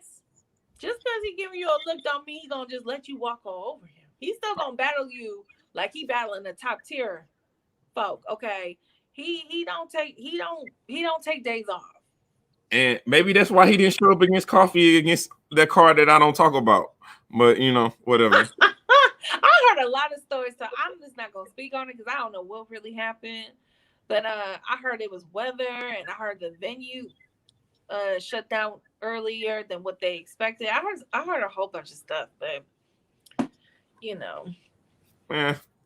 just because he giving you a look don't mean he gonna just let you walk all over him. He's still gonna battle you like he battling the top tier folk. Okay. He don't take days off. And maybe that's why he didn't show up against Coffee against that card that I don't talk about. But whatever. I heard a lot of stories, so I'm just not gonna speak on it because I don't know what really happened. But I heard it was weather, and I heard the venue shut down earlier than what they expected. I heard a whole bunch of stuff, but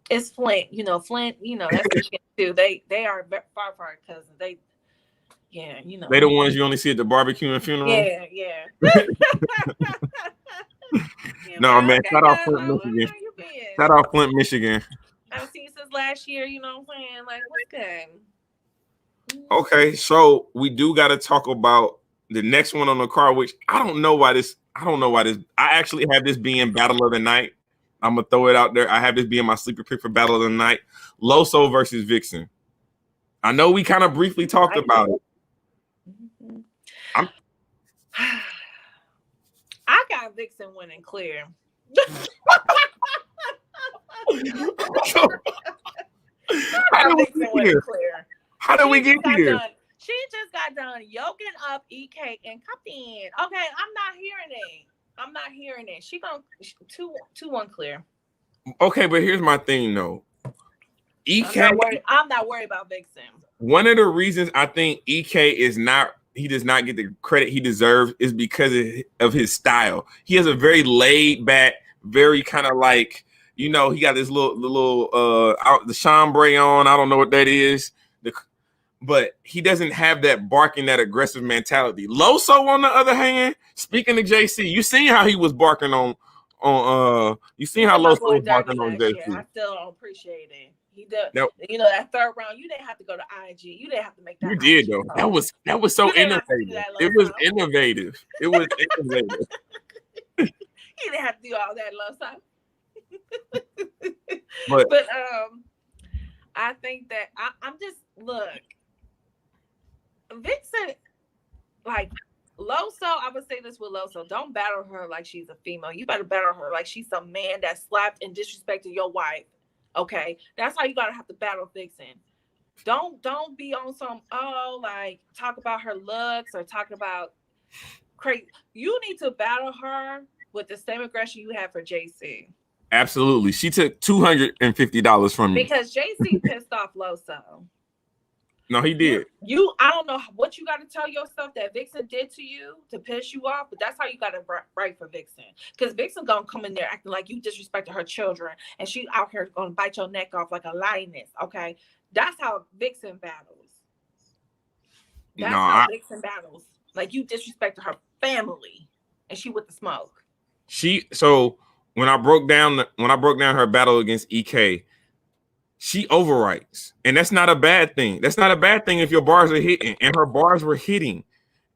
it's Flint. Flint. That's Michigan too. They are far cousins. They the ones you only see at the barbecue and funeral. Yeah. No, man. Shout out Flint, Michigan. Shout out Flint, Michigan. I've seen you since last year. You know what I'm saying? Like, what's good? Okay, so we do got to talk about the next one on the card, which I don't know why this. I actually have this being Battle of the Night. I'm gonna throw it out there. I have this being my sleeper pick for Battle of the Night. Loso versus Vixen. I know we kind of briefly talked about it. I got Vixen winning clear. How did we Vixen get went here? clear. How did we get here? She just got done yoking up EK and Captain. Okay, I'm not hearing it. She gonna 2-1 clear. Okay, but here's my thing though. EK, I'm not worried about Vixen. One of the reasons I think EK he does not get the credit he deserves is because of his style. He has a very laid back, very kind of like, he got this little the chambray on. I don't know what that is. But he doesn't have that barking, that aggressive mentality. Loso, on the other hand, speaking of JC, you seen how he was barking you seen how Loso was barking on JC. I still don't appreciate it. He did, that third round, you didn't have to go to IG. You didn't have to make that. You did though. That was so innovative. It was innovative. It was innovative. You didn't have to do all that, Loso. But I think that I'm just look. Vixen, like Loso, I would say this with Loso. Don't battle her like she's a female. You better battle her like she's some man that slapped and disrespected your wife. Okay, that's how you gotta have to battle Vixen. Don't be on some like talk about her looks or talk about crazy. You need to battle her with the same aggression you had for JC. Absolutely, she took $250 from me because JC pissed off Loso. No, he did. I don't know what you got to tell yourself that Vixen did to you to piss you off, but that's how you got to write for Vixen. Because Vixen gonna come in there acting like you disrespected her children, and she out here gonna bite your neck off like a lioness. Okay, that's how Vixen battles. Vixen battles. Like you disrespected her family, and she with the smoke. So when I broke down her battle against EK. She overwrites, and that's not a bad thing. That's not a bad thing if your bars are hitting, and her bars were hitting,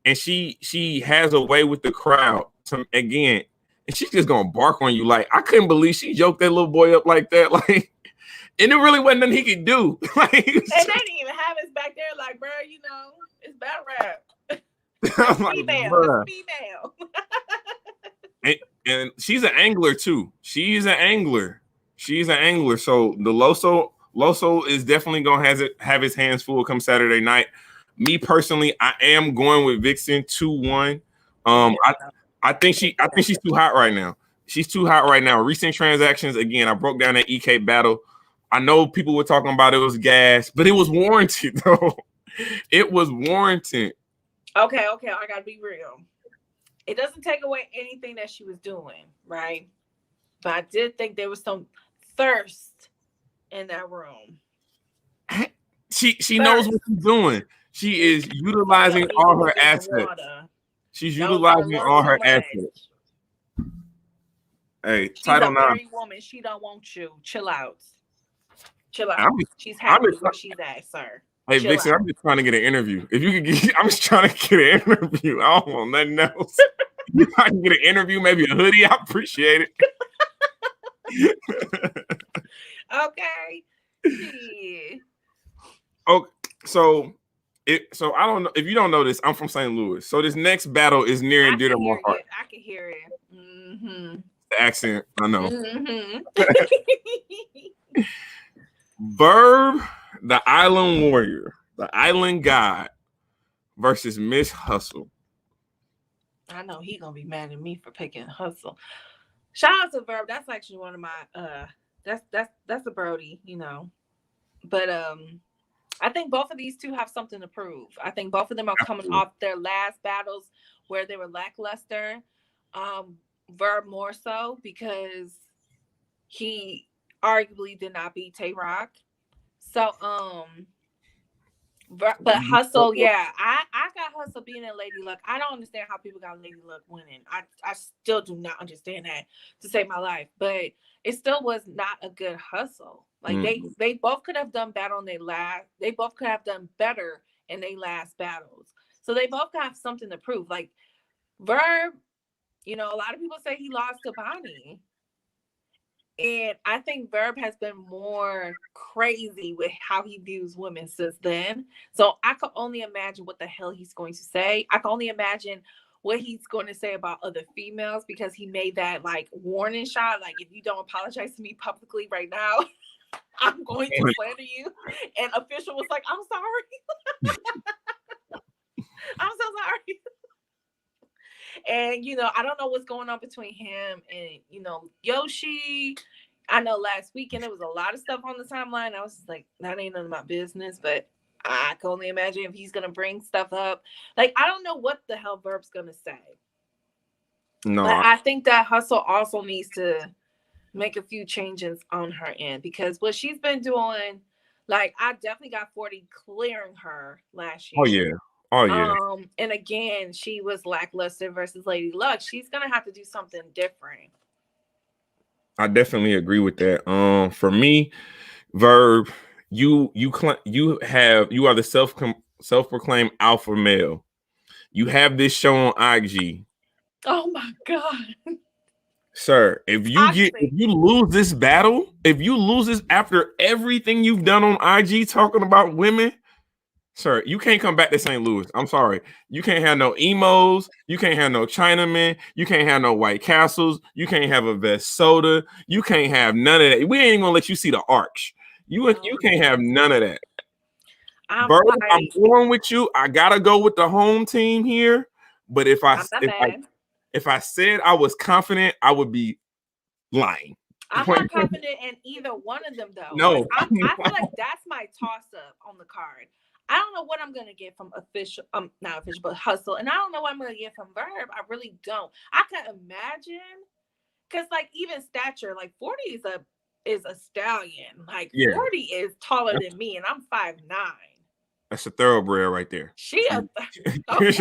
and she has a way with the crowd. Again, and she's just gonna bark on you. Like, I couldn't believe she joked that little boy up like that. Like, and it really wasn't nothing he could do. Like, and they didn't even have us back there. Like, bro, it's battle rap. It's female. and she's an angler too. She's an angler. So the Loso is definitely gonna have his hands full come Saturday night. Me personally, I am going with Vixen 2-1. I think she's too hot right now. She's too hot right now. Recent transactions, again, I broke down that EK battle. I know people were talking about it was gas, but it was warranted though. It was warranted. Okay, I gotta be real. It doesn't take away anything that she was doing, right? But I did think there was some thirst in that room. She knows what she's doing. She is utilizing all her assets. She's utilizing all her assets. Hey, she's Title 9. She's a married woman. She don't want you. Chill out. She's happy where she's at, sir. Hey, Vixen, I'm just trying to get an interview. If you could I'm just trying to get an interview. I don't want nothing else. If I can get an interview, maybe a hoodie, I appreciate it. Okay. Yeah. Okay. So I don't know if you don't know this. I'm from St. Louis, so this next battle is near and dear to my heart. I can hear it. Mm-hmm. The accent, I know. Mm-hmm. Verb, the Island Warrior, the Island God, versus Miss Hustle. I know he gonna be mad at me for picking Hustle. Shout out to Verb. That's actually one of my that's a Brody, But I think both of these two have something to prove. I think both of them are coming off their last battles where they were lackluster. Verb more so because he arguably did not beat Tay-Rock. So but Hustle, yeah, I got Hustle being in Lady Luck. I don't understand how people got Lady Luck winning. I still do not understand that, to save my life. But it still was not a good Hustle. Like they both could have done better they both could have done better in their last battles. So they both have something to prove. Like Verb, a lot of people say he lost to Bonnie. And I think Verb has been more crazy with how he views women since then. So I could only imagine what the hell he's going to say. I can only imagine what he's going to say about other females, because he made that like warning shot. Like, if you don't apologize to me publicly right now, I'm going to slander you. And Official was like, I'm sorry. I'm so sorry. And I don't know what's going on between him and Yoshi. I know last weekend there was a lot of stuff on the timeline. I was just like, that ain't none of my business, but I can only imagine if he's gonna bring stuff up. Like, I don't know what the hell Verb's gonna say. No, but I think that Hustle also needs to make a few changes on her end, because what she's been doing, like, I definitely got 40 clearing her last oh year. yeah, oh yeah. And again, she was lackluster versus Lady Luck. She's gonna have to do something different. I definitely agree with that. For me, Verb, you are the self-proclaimed alpha male. You have this show on IG. Oh my God. Sir, if you lose this battle, if you lose this after everything you've done on IG talking about women, sir, you can't come back to St. Louis. I'm sorry. You can't have no emos. You can't have no Chinamen. You can't have no White Castles. You can't have a Vest soda. You can't have none of that. We ain't even gonna let you see the arch. You can't have none of that. Bird, I'm going with you. I gotta go with the home team here. But if I said I was confident, I would be lying. I'm not confident in either one of them, though. No, like, I feel like that's my toss up on the card. I don't know what I'm gonna get from Official, not Official, but Hustle, and I don't know what I'm gonna get from Verb. I really don't. I can imagine, because like even stature, like 40 is a stallion. Like 40 is taller than me, and I'm 5'9". That's a thoroughbred right there. She got a lot of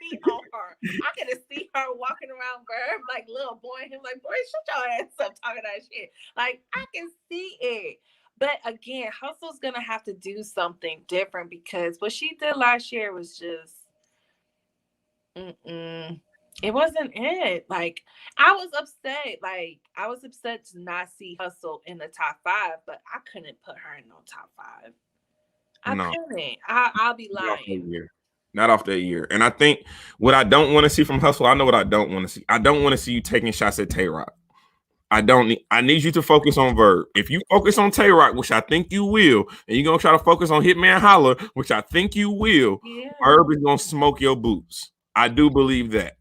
meat on her. I can see her walking around Verb like little boy, and him like, boy, shut your ass up talking that shit. Like, I can see it. But again, Hustle's gonna have to do something different, because what she did last year was just it wasn't it. Like, I was upset. Like, I was upset to not see Hustle in the top 5, but I couldn't put her in no top 5. I couldn't. I'll be lying. Not off that year. And I think what I don't want to see from Hustle, I know what I don't want to see. I don't want to see you taking shots at Tay-Rock. I need you to focus on Verb. If you focus on Tay-Rock, which I think you will, and you're gonna try to focus on Hitman Holler, which I think you will, Verb is gonna smoke your boots. I do believe that.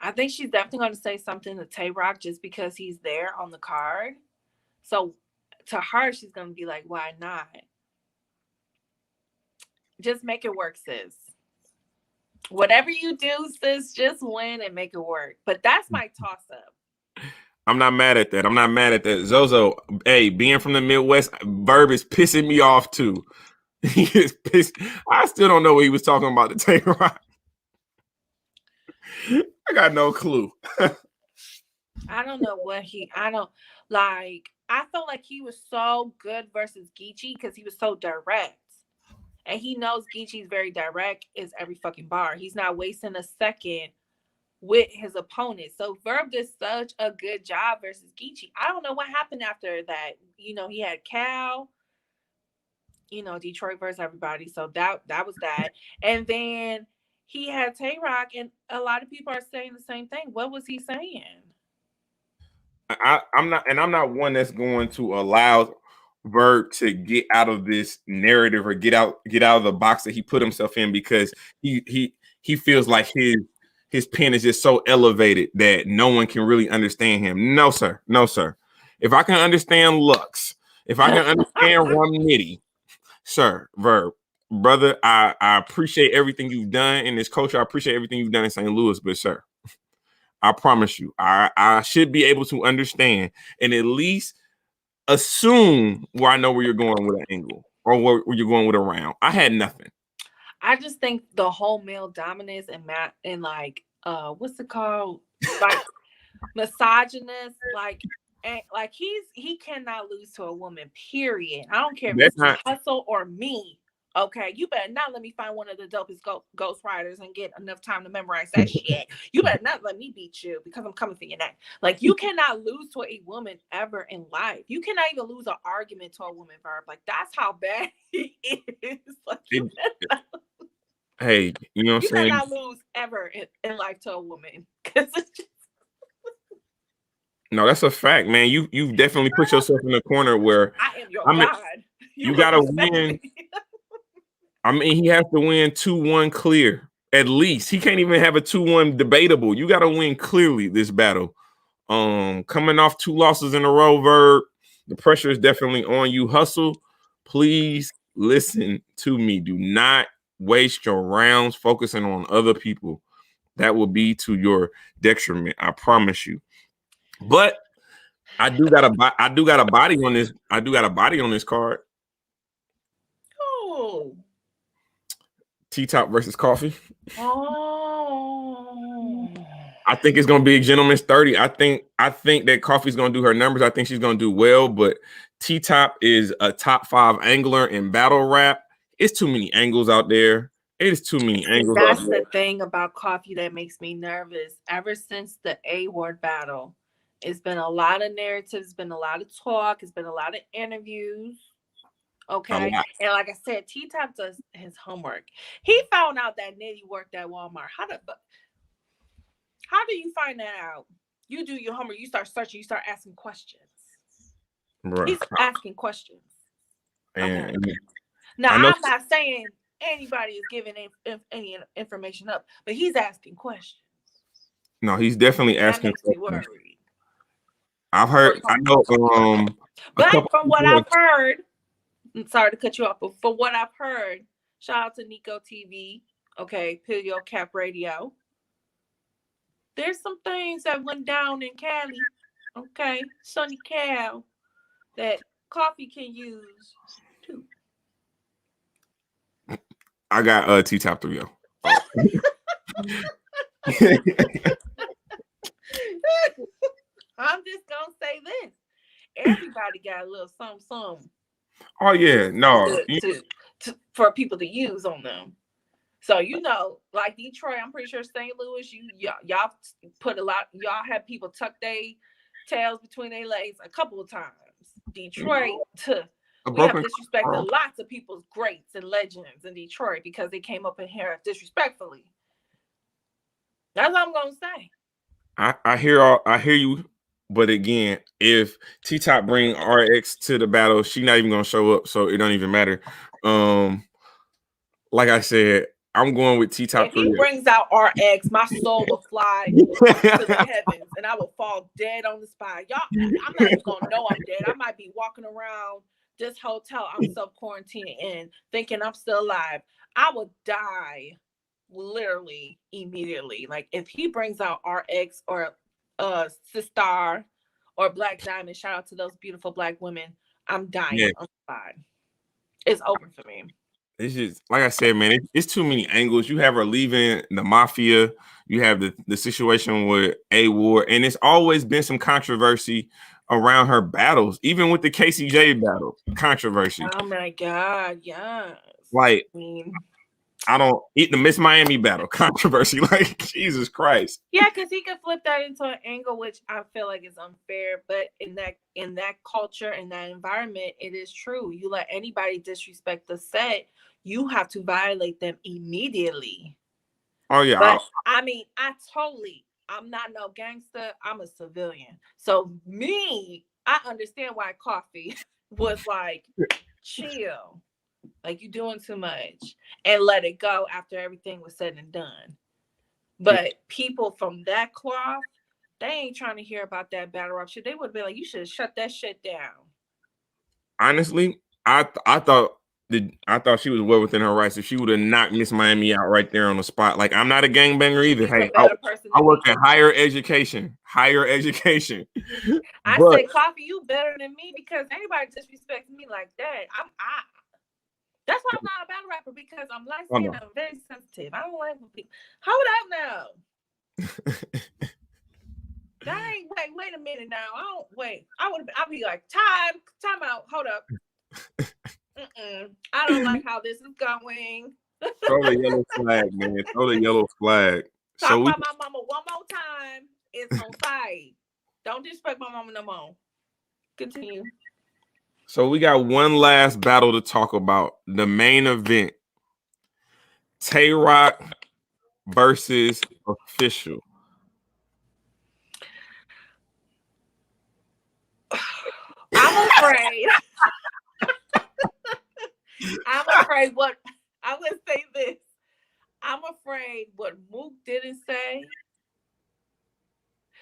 I think she's definitely gonna say something to Tay-Rock just because he's there on the card. So to her, she's gonna be like, why not? Just make it work, sis. Whatever you do, sis, just win and make it work. But that's my toss up. I'm not mad at that. I'm not mad at that. Zozo, hey, being from the Midwest, Verb is pissing me off too. He is pissed. I still don't know what he was talking about to Tay-Rock. I got no clue. I don't know what I felt like he was so good versus Geechee because he was so direct. And he knows Geechee's very direct is every fucking bar. He's not wasting a second with his opponent. So Verb did such a good job versus Geechee. I don't know what happened after that. He had Cal, Detroit versus everybody. So that was that. And then he had Tay-Rock, and a lot of people are saying the same thing. What was he saying? I'm not one that's going to allow Verb to get out of this narrative or get out of the box that he put himself in, because he feels like his pen is just so elevated that no one can really understand him. No, sir. No, sir. If I can understand Lux, if I can understand Rum Nitty, sir, Verb, brother, I appreciate everything you've done in this culture. I appreciate everything you've done in St. Louis, but sir, I promise you, I should be able to understand and at least assume where I know where you're going with an angle or where you're going with a round. I had nothing. I just think the whole male dominance and like what's it called? Like misogynist, and like he cannot lose to a woman, period. I don't care if it's Hustle or me. Okay, you better not let me find one of the dopest Ghost Riders and get enough time to memorize that shit. You better not let me beat you because I'm coming for your neck. Like, you cannot lose to a woman ever in life. You cannot even lose an argument to a woman, Verb. Like, that's how bad he is. Like, hey, you know what I'm saying? You cannot lose ever in life to a woman, because it's just No, that's a fact, man. You've definitely put yourself in a corner where I am your I mean God. You you will gotta respect win. me. I mean, he has to win 2-1 clear. At least he can't even have a 2-1 debatable. You gotta win clearly this battle. Coming off 2 losses in a row, Verb, the pressure is definitely on you. Hustle, please listen to me. Do not waste your rounds focusing on other people. That will be to your detriment. I promise you. But I do got a body on this. I do got a body on this card. Oh. T-Top versus Coffee. Oh. I think it's gonna be a gentleman's 30. I think that Coffee's gonna do her numbers. I think she's gonna do well, but T-Top is a top 5 angler in battle rap. It's too many angles out there. It is too many angles out That's there. the thing about Coffee that makes me nervous. Ever since the A-word battle, it's been a lot of narratives, been a lot of talk, it's been a lot of interviews. A Okay. lot. And like I said, T-Top does his homework. He found out that Nitty worked at Walmart. How do you find that out? You do your homework, you start searching, you start asking questions. Bruh. He's asking questions. Okay. And Now, I know I'm not saying anybody is giving any information up, but he's asking questions. no, he's definitely That asking makes me questions. worried. I've heard I know a But couple from what people I've heard, I'm sorry to cut you off, but from what I've heard, shout out to Nico TV, okay, Pilio Cap Radio. There's some things that went down in Cali, okay, Sunny Cal, that Coffee can use too. I got T-Top 3. I'm just gonna say this. Everybody got a little something Oh yeah, no. for people to use on them. So like Detroit, I'm pretty sure St. Louis, y'all put a lot. Y'all have people tuck their tails between their legs a couple of times. Detroit, we have disrespected lots of people's greats and legends in Detroit because they came up in here disrespectfully. That's all I'm gonna say. I hear you, but again, if T-Top bring RX to the battle, she not even gonna show up, so it don't even matter. Like I said, I'm going with T-Top. If he brings out RX, my soul will fly up to the heavens and I will fall dead on the spot. Y'all, I'm not even gonna know I'm dead. I might be walking around this hotel I'm self-quarantining in thinking I'm still alive. I would die literally immediately. Like if he brings out RX or Sistar or Black Diamond, shout out to those beautiful Black women. I'm dying on the spot. It's over for me. It's just like I said, man. It's too many angles. You have her leaving the mafia. You have the situation with A-Ward, and it's always been some controversy around her battles, even with the KCJ battle. Controversy. Oh my God, yes. Like, I don't eat the Miss Miami battle. Controversy. Like, Jesus Christ. Yeah, because he could flip that into an angle, which I feel like is unfair. But in that culture, in that environment, it is true. You let anybody disrespect the set, you have to violate them immediately. Oh yeah. But I'm not no gangster. I'm a civilian. So I understand why Coffee was like, chill. Like you doing too much and let it go after everything was said and done. But people from that cloth, they ain't trying to hear about that battle rap shit. They would be like, you should shut that shit down. Honestly, I thought she was well within her rights if she would have knocked Miss Miami out right there on the spot. Like I'm not a gangbanger either. Hey, I work at higher education. I say, Coffee, you better than me because anybody disrespects me like that. That's why I'm not a battle rapper because I'm light skinned and I'm very sensitive. I don't like people. Hold up now. Dang, wait a minute now. I'll be like, time out. Hold up. I don't like how this is going. Throw the yellow flag, man. Throw the yellow flag. Talk about my mama one more time. It's on site. Don't disrespect my mama no more. Continue. So we got one last battle to talk about. The main event. Tay Rock versus Official. afraid. I'm afraid what I'm gonna say this. I'm afraid what Mook didn't say.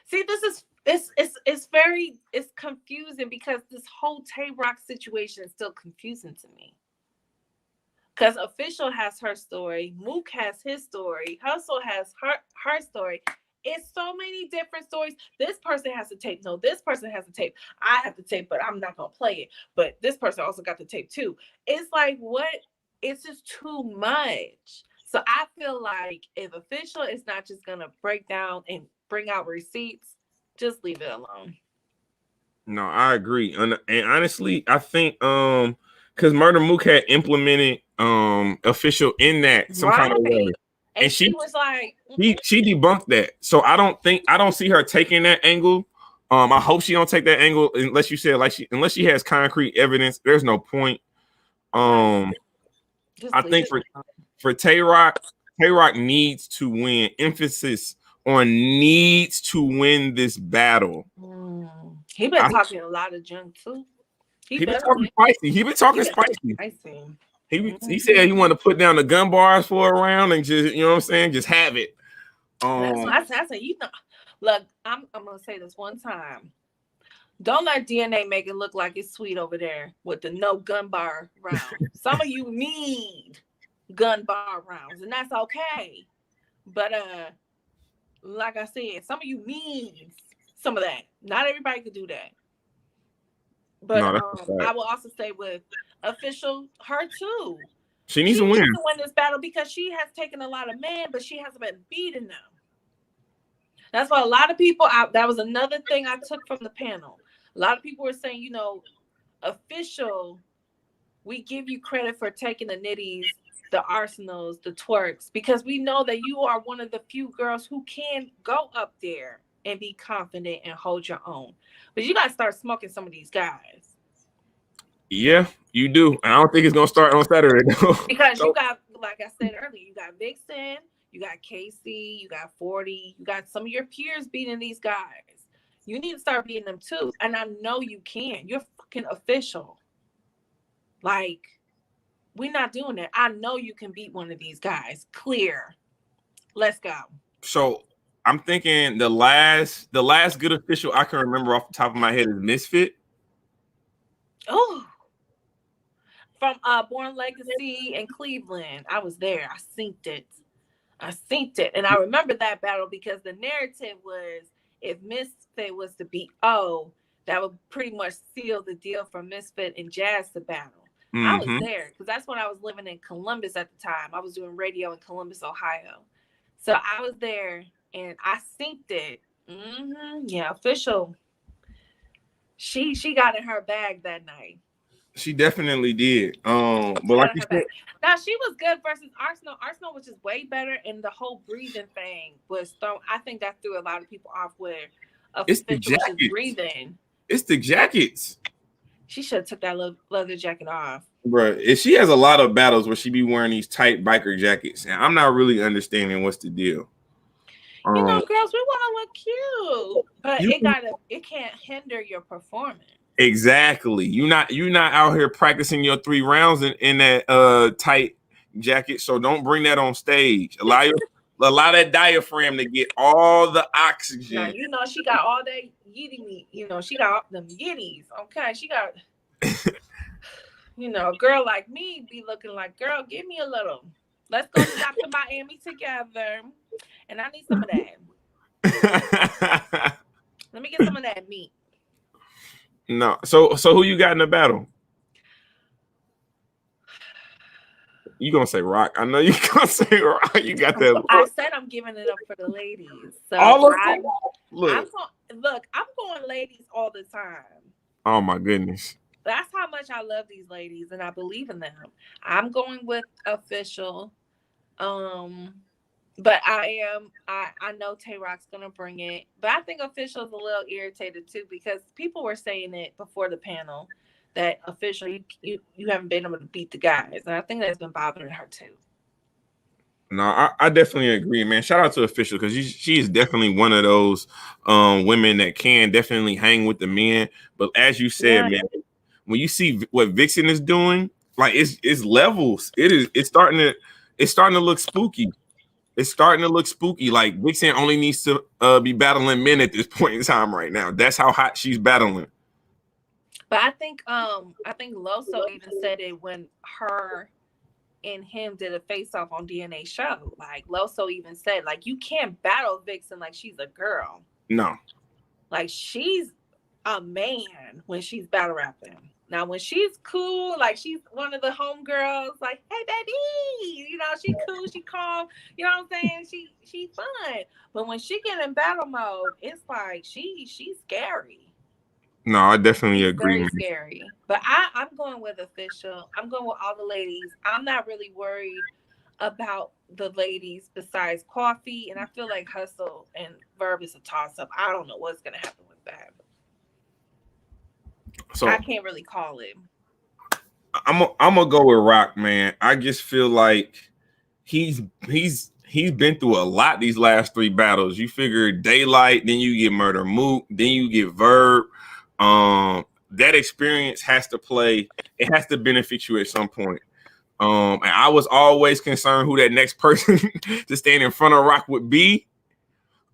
See, this is it's confusing because this whole Tay Rock situation is still confusing to me. Because Official has her story, Mook has his story, Hustle has her story. It's so many different stories. This person has the tape. No, this person has the tape. I have the tape, but I'm not gonna play it. But this person also got the tape too. It's like what? It's just too much. So I feel like if Official is not just gonna break down and bring out receipts, just leave it alone. No, I agree. And honestly, I think because Murder Mook had implemented Official in that some kind of way. And she was like, she debunked that. So I don't see her taking that angle. I hope she don't take that angle unless you said unless she has concrete evidence. There's no point. I think for Tay Rock needs to win. Emphasis on needs to win this battle. He been talking a lot of junk too. He been talking spicy. He been talking spicy. He said he wanted to put down the gun bars for a round and just, you know what I'm saying, just have it. That's what I said. You know, look, I'm gonna say this one time. Don't let DNA make it look like it's sweet over there with the no gun bar round. Some of you need gun bar rounds, and that's okay. But like I said, some of you need some of that. Not everybody could do that. But I will also say with Official, her too. She needs to win this battle because she has taken a lot of men, but she hasn't been beating them. That's why a lot of people that was another thing I took from the panel. A lot of people were saying, you know, Official, we give you credit for taking the nitties, the arsenals, the twerks, because we know that you are one of the few girls who can go up there and be confident and hold your own. But you got to start smoking some of these guys. Yeah, you do. And I don't think it's going to start on Saturday, though. Because you got, like I said earlier, you got Vixen, you got Casey, you got 40, you got some of your peers beating these guys. You need to start beating them too. And I know you can. You're fucking Official. Like, we're not doing that. I know you can beat one of these guys. Clear. Let's go. So I'm thinking the last good Official I can remember off the top of my head is Misfit. Oh, from Born Legacy in Cleveland. I was there. I synced it. And I remember that battle because the narrative was if Misfit was to beat O, that would pretty much seal the deal for Misfit and Jazz to battle. Mm-hmm. I was there because that's when I was living in Columbus at the time. I was doing radio in Columbus, Ohio. So I was there and I synced it. Yeah, Official. She got in her bag that night. She definitely did. But like you said, now she was good versus Arsenal. Arsenal was just way better, and the whole breathing thing was thrown. I think that threw a lot of people off where it's the jackets. Breathing. It's the jackets. She should have took that leather jacket off. Bro, she has a lot of battles where she be wearing these tight biker jackets, and I'm not really understanding what's the deal. You know, girls, we want to look cute, but it can't hinder your performance. Exactly. You're not out here practicing your 3 rounds in that tight jacket, so don't bring that on stage. Allow that diaphragm to get all the oxygen. Now, you know, she got all that yitty meat. You know, she got them yitties. Okay, she got. You know, a girl like me be looking like, girl, give me a little. Let's go to Dr. Miami together. And I need some of that. Let me get some of that meat. No. So who you got in the battle? You gonna say Rock? I know you gonna say Rock. You got that. I said I'm giving it up for the ladies. So all of them. I'm going ladies all the time. Oh my goodness. That's how much I love these ladies and I believe in them. I'm going with Official. But I know Tay Rock's gonna bring it. But I think Official's a little irritated too because people were saying it before the panel that Official you haven't been able to beat the guys. And I think that's been bothering her too. No, I definitely agree, man. Shout out to Official because she is definitely one of those women that can definitely hang with the men. But as you said, man, when you see what Vixen is doing, like it's levels. It's starting to look spooky. It's starting to look spooky. Like Vixen only needs to be battling men at this point in time right now. That's how hot she's battling. But I think Loso even said it when her and him did a face off on DNA show. Like Loso even said, like, you can't battle Vixen like she's a girl. No. Like she's a man when she's battle rapping. Now when she's cool, like she's one of the homegirls, like, hey baby, you know, she cool, she calm, you know what I'm saying? She fun. But when she get in battle mode, it's like she's scary. No, I definitely She's agree, very man. scary. But I'm going with official. I'm going with all the ladies. I'm not really worried about the ladies besides Coffee. And I feel like Hustle and Verb is a toss up. I don't know what's gonna happen with that. So I can't really call it. I'm gonna go with Rock, man. I just feel like he's been through a lot these last three battles. You figure Daylight, then you get Murder Mook, then you get Verb. That experience has to play. It has to benefit you at some point. And I was always concerned who that next person to stand in front of Rock would be.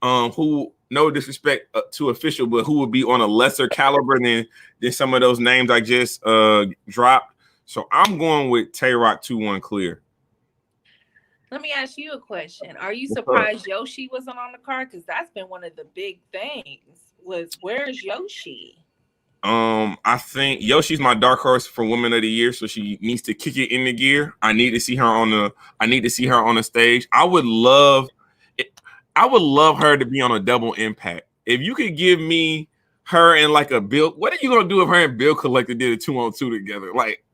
Who, no disrespect to official, but who would be on a lesser caliber than some of those names I just dropped. So I'm going with Tay Rock 2-1 clear. Let me ask you a question. Are you surprised Yoshi wasn't on the card? Because that's been one of the big things. Was where's Yoshi? I think Yoshi's my dark horse for Woman of the Year, so she needs to kick it into gear. I need to see her on the stage. I would love her to be on a double impact. If you could give me her and like a Bill, what are you gonna do if her and Bill Collector did a 2-on-2 together? Like,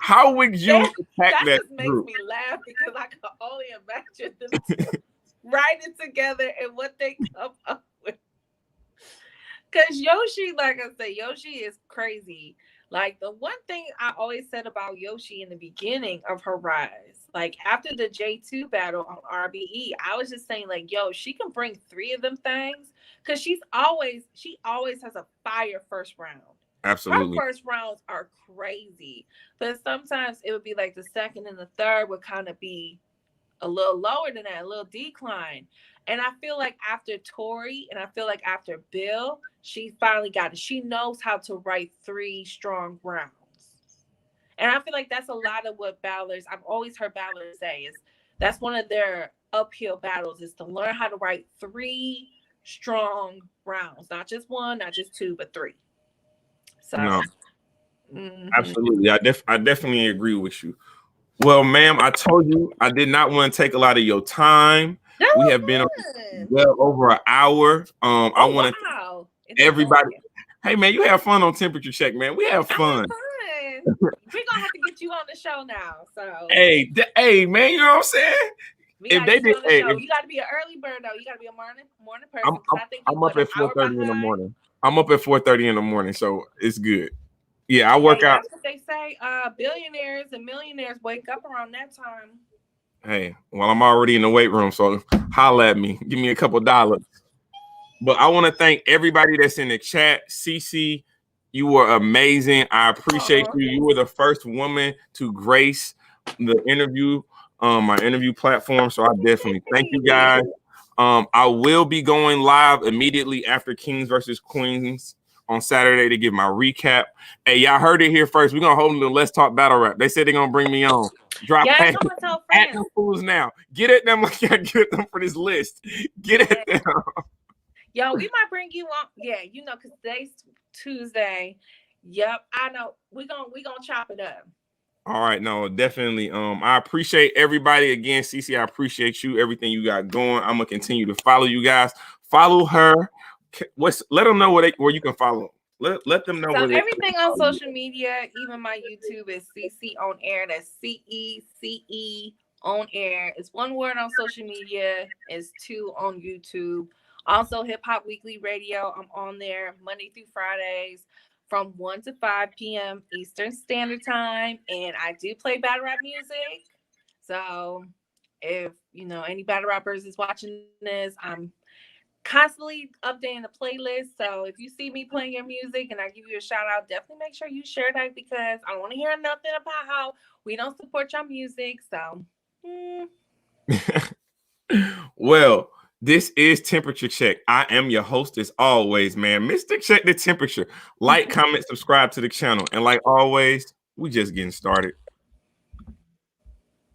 how would you attack that just makes group? me laugh because I can only imagine them writing together and what they come up with. Because Yoshi, like I said, Yoshi is crazy. Like the one thing I always said about Yoshi in the beginning of her rise, like after the J2 battle on RBE, I was just saying, like, yo, she can bring three of them things because she always has a fire first round. Absolutely. Her first rounds are crazy, but sometimes it would be like the second and the third would kind of be a little lower than that, a little decline. And I feel like after Tori and I feel like after Bill, she finally got it. She knows how to write three strong rounds. And I feel like that's a lot of what battlers, I've always heard battlers say, is that's one of their uphill battles, is to learn how to write three strong rounds. Not just one, not just two, but three. So no. Absolutely. I definitely agree with you. Well, ma'am, I told you I did not want to take a lot of your time. We have been well over an hour. I want to everybody. Hey, man, you have fun on Temperature Check, man. We have fun. We're gonna have to get you on the show now. So hey, man, you know what I'm saying? If they did, you got to be an early bird though. You got to be a morning person. I'm up at 4:30 in the morning. I'm up at 4:30 in the morning, so it's good. Yeah, I work out. That's what they say. Billionaires and millionaires wake up around that time. Hey, well, I'm already in the weight room, so holla at me. Give me a couple dollars. But I want to thank everybody that's in the chat. CeCe, you were amazing. I appreciate you. You were the first woman to grace the interview, my interview platform. So I definitely thank you guys. I will be going live immediately after Kings versus Queens on Saturday to give my recap. Hey, y'all heard it here first. We're gonna hold them to Let's Talk Battle Rap. They said they're gonna bring me on. Drop at them fools now. Get at them like I get them for this list. Get at them. Yo, we might bring you on. Yeah, you know, because today's Tuesday. Yep, I know. We gonna chop it up. All right, no, definitely. I appreciate everybody again, CeCe. I appreciate you, everything you got going. I'm gonna continue to follow you guys. Follow her. Let them know where you can follow. Let them know where everything on social media, even my YouTube, is CeCe on air. That's CECE on air. It's one word on social media. It's two on YouTube. Also, Hip Hop Weekly Radio. I'm on there Monday through Fridays from 1 to 5 p.m. Eastern Standard Time. And I do play battle rap music. So if, you know, any battle rappers is watching this, I'm constantly updating the playlist. So if you see me playing your music and I give you a shout out, definitely make sure you share that because I don't want to hear nothing about how we don't support your music. So Well, this is Temperature Check. I am your host as always, man. Mr. Check the Temperature. Like, comment, subscribe to the channel. And like always, we just getting started.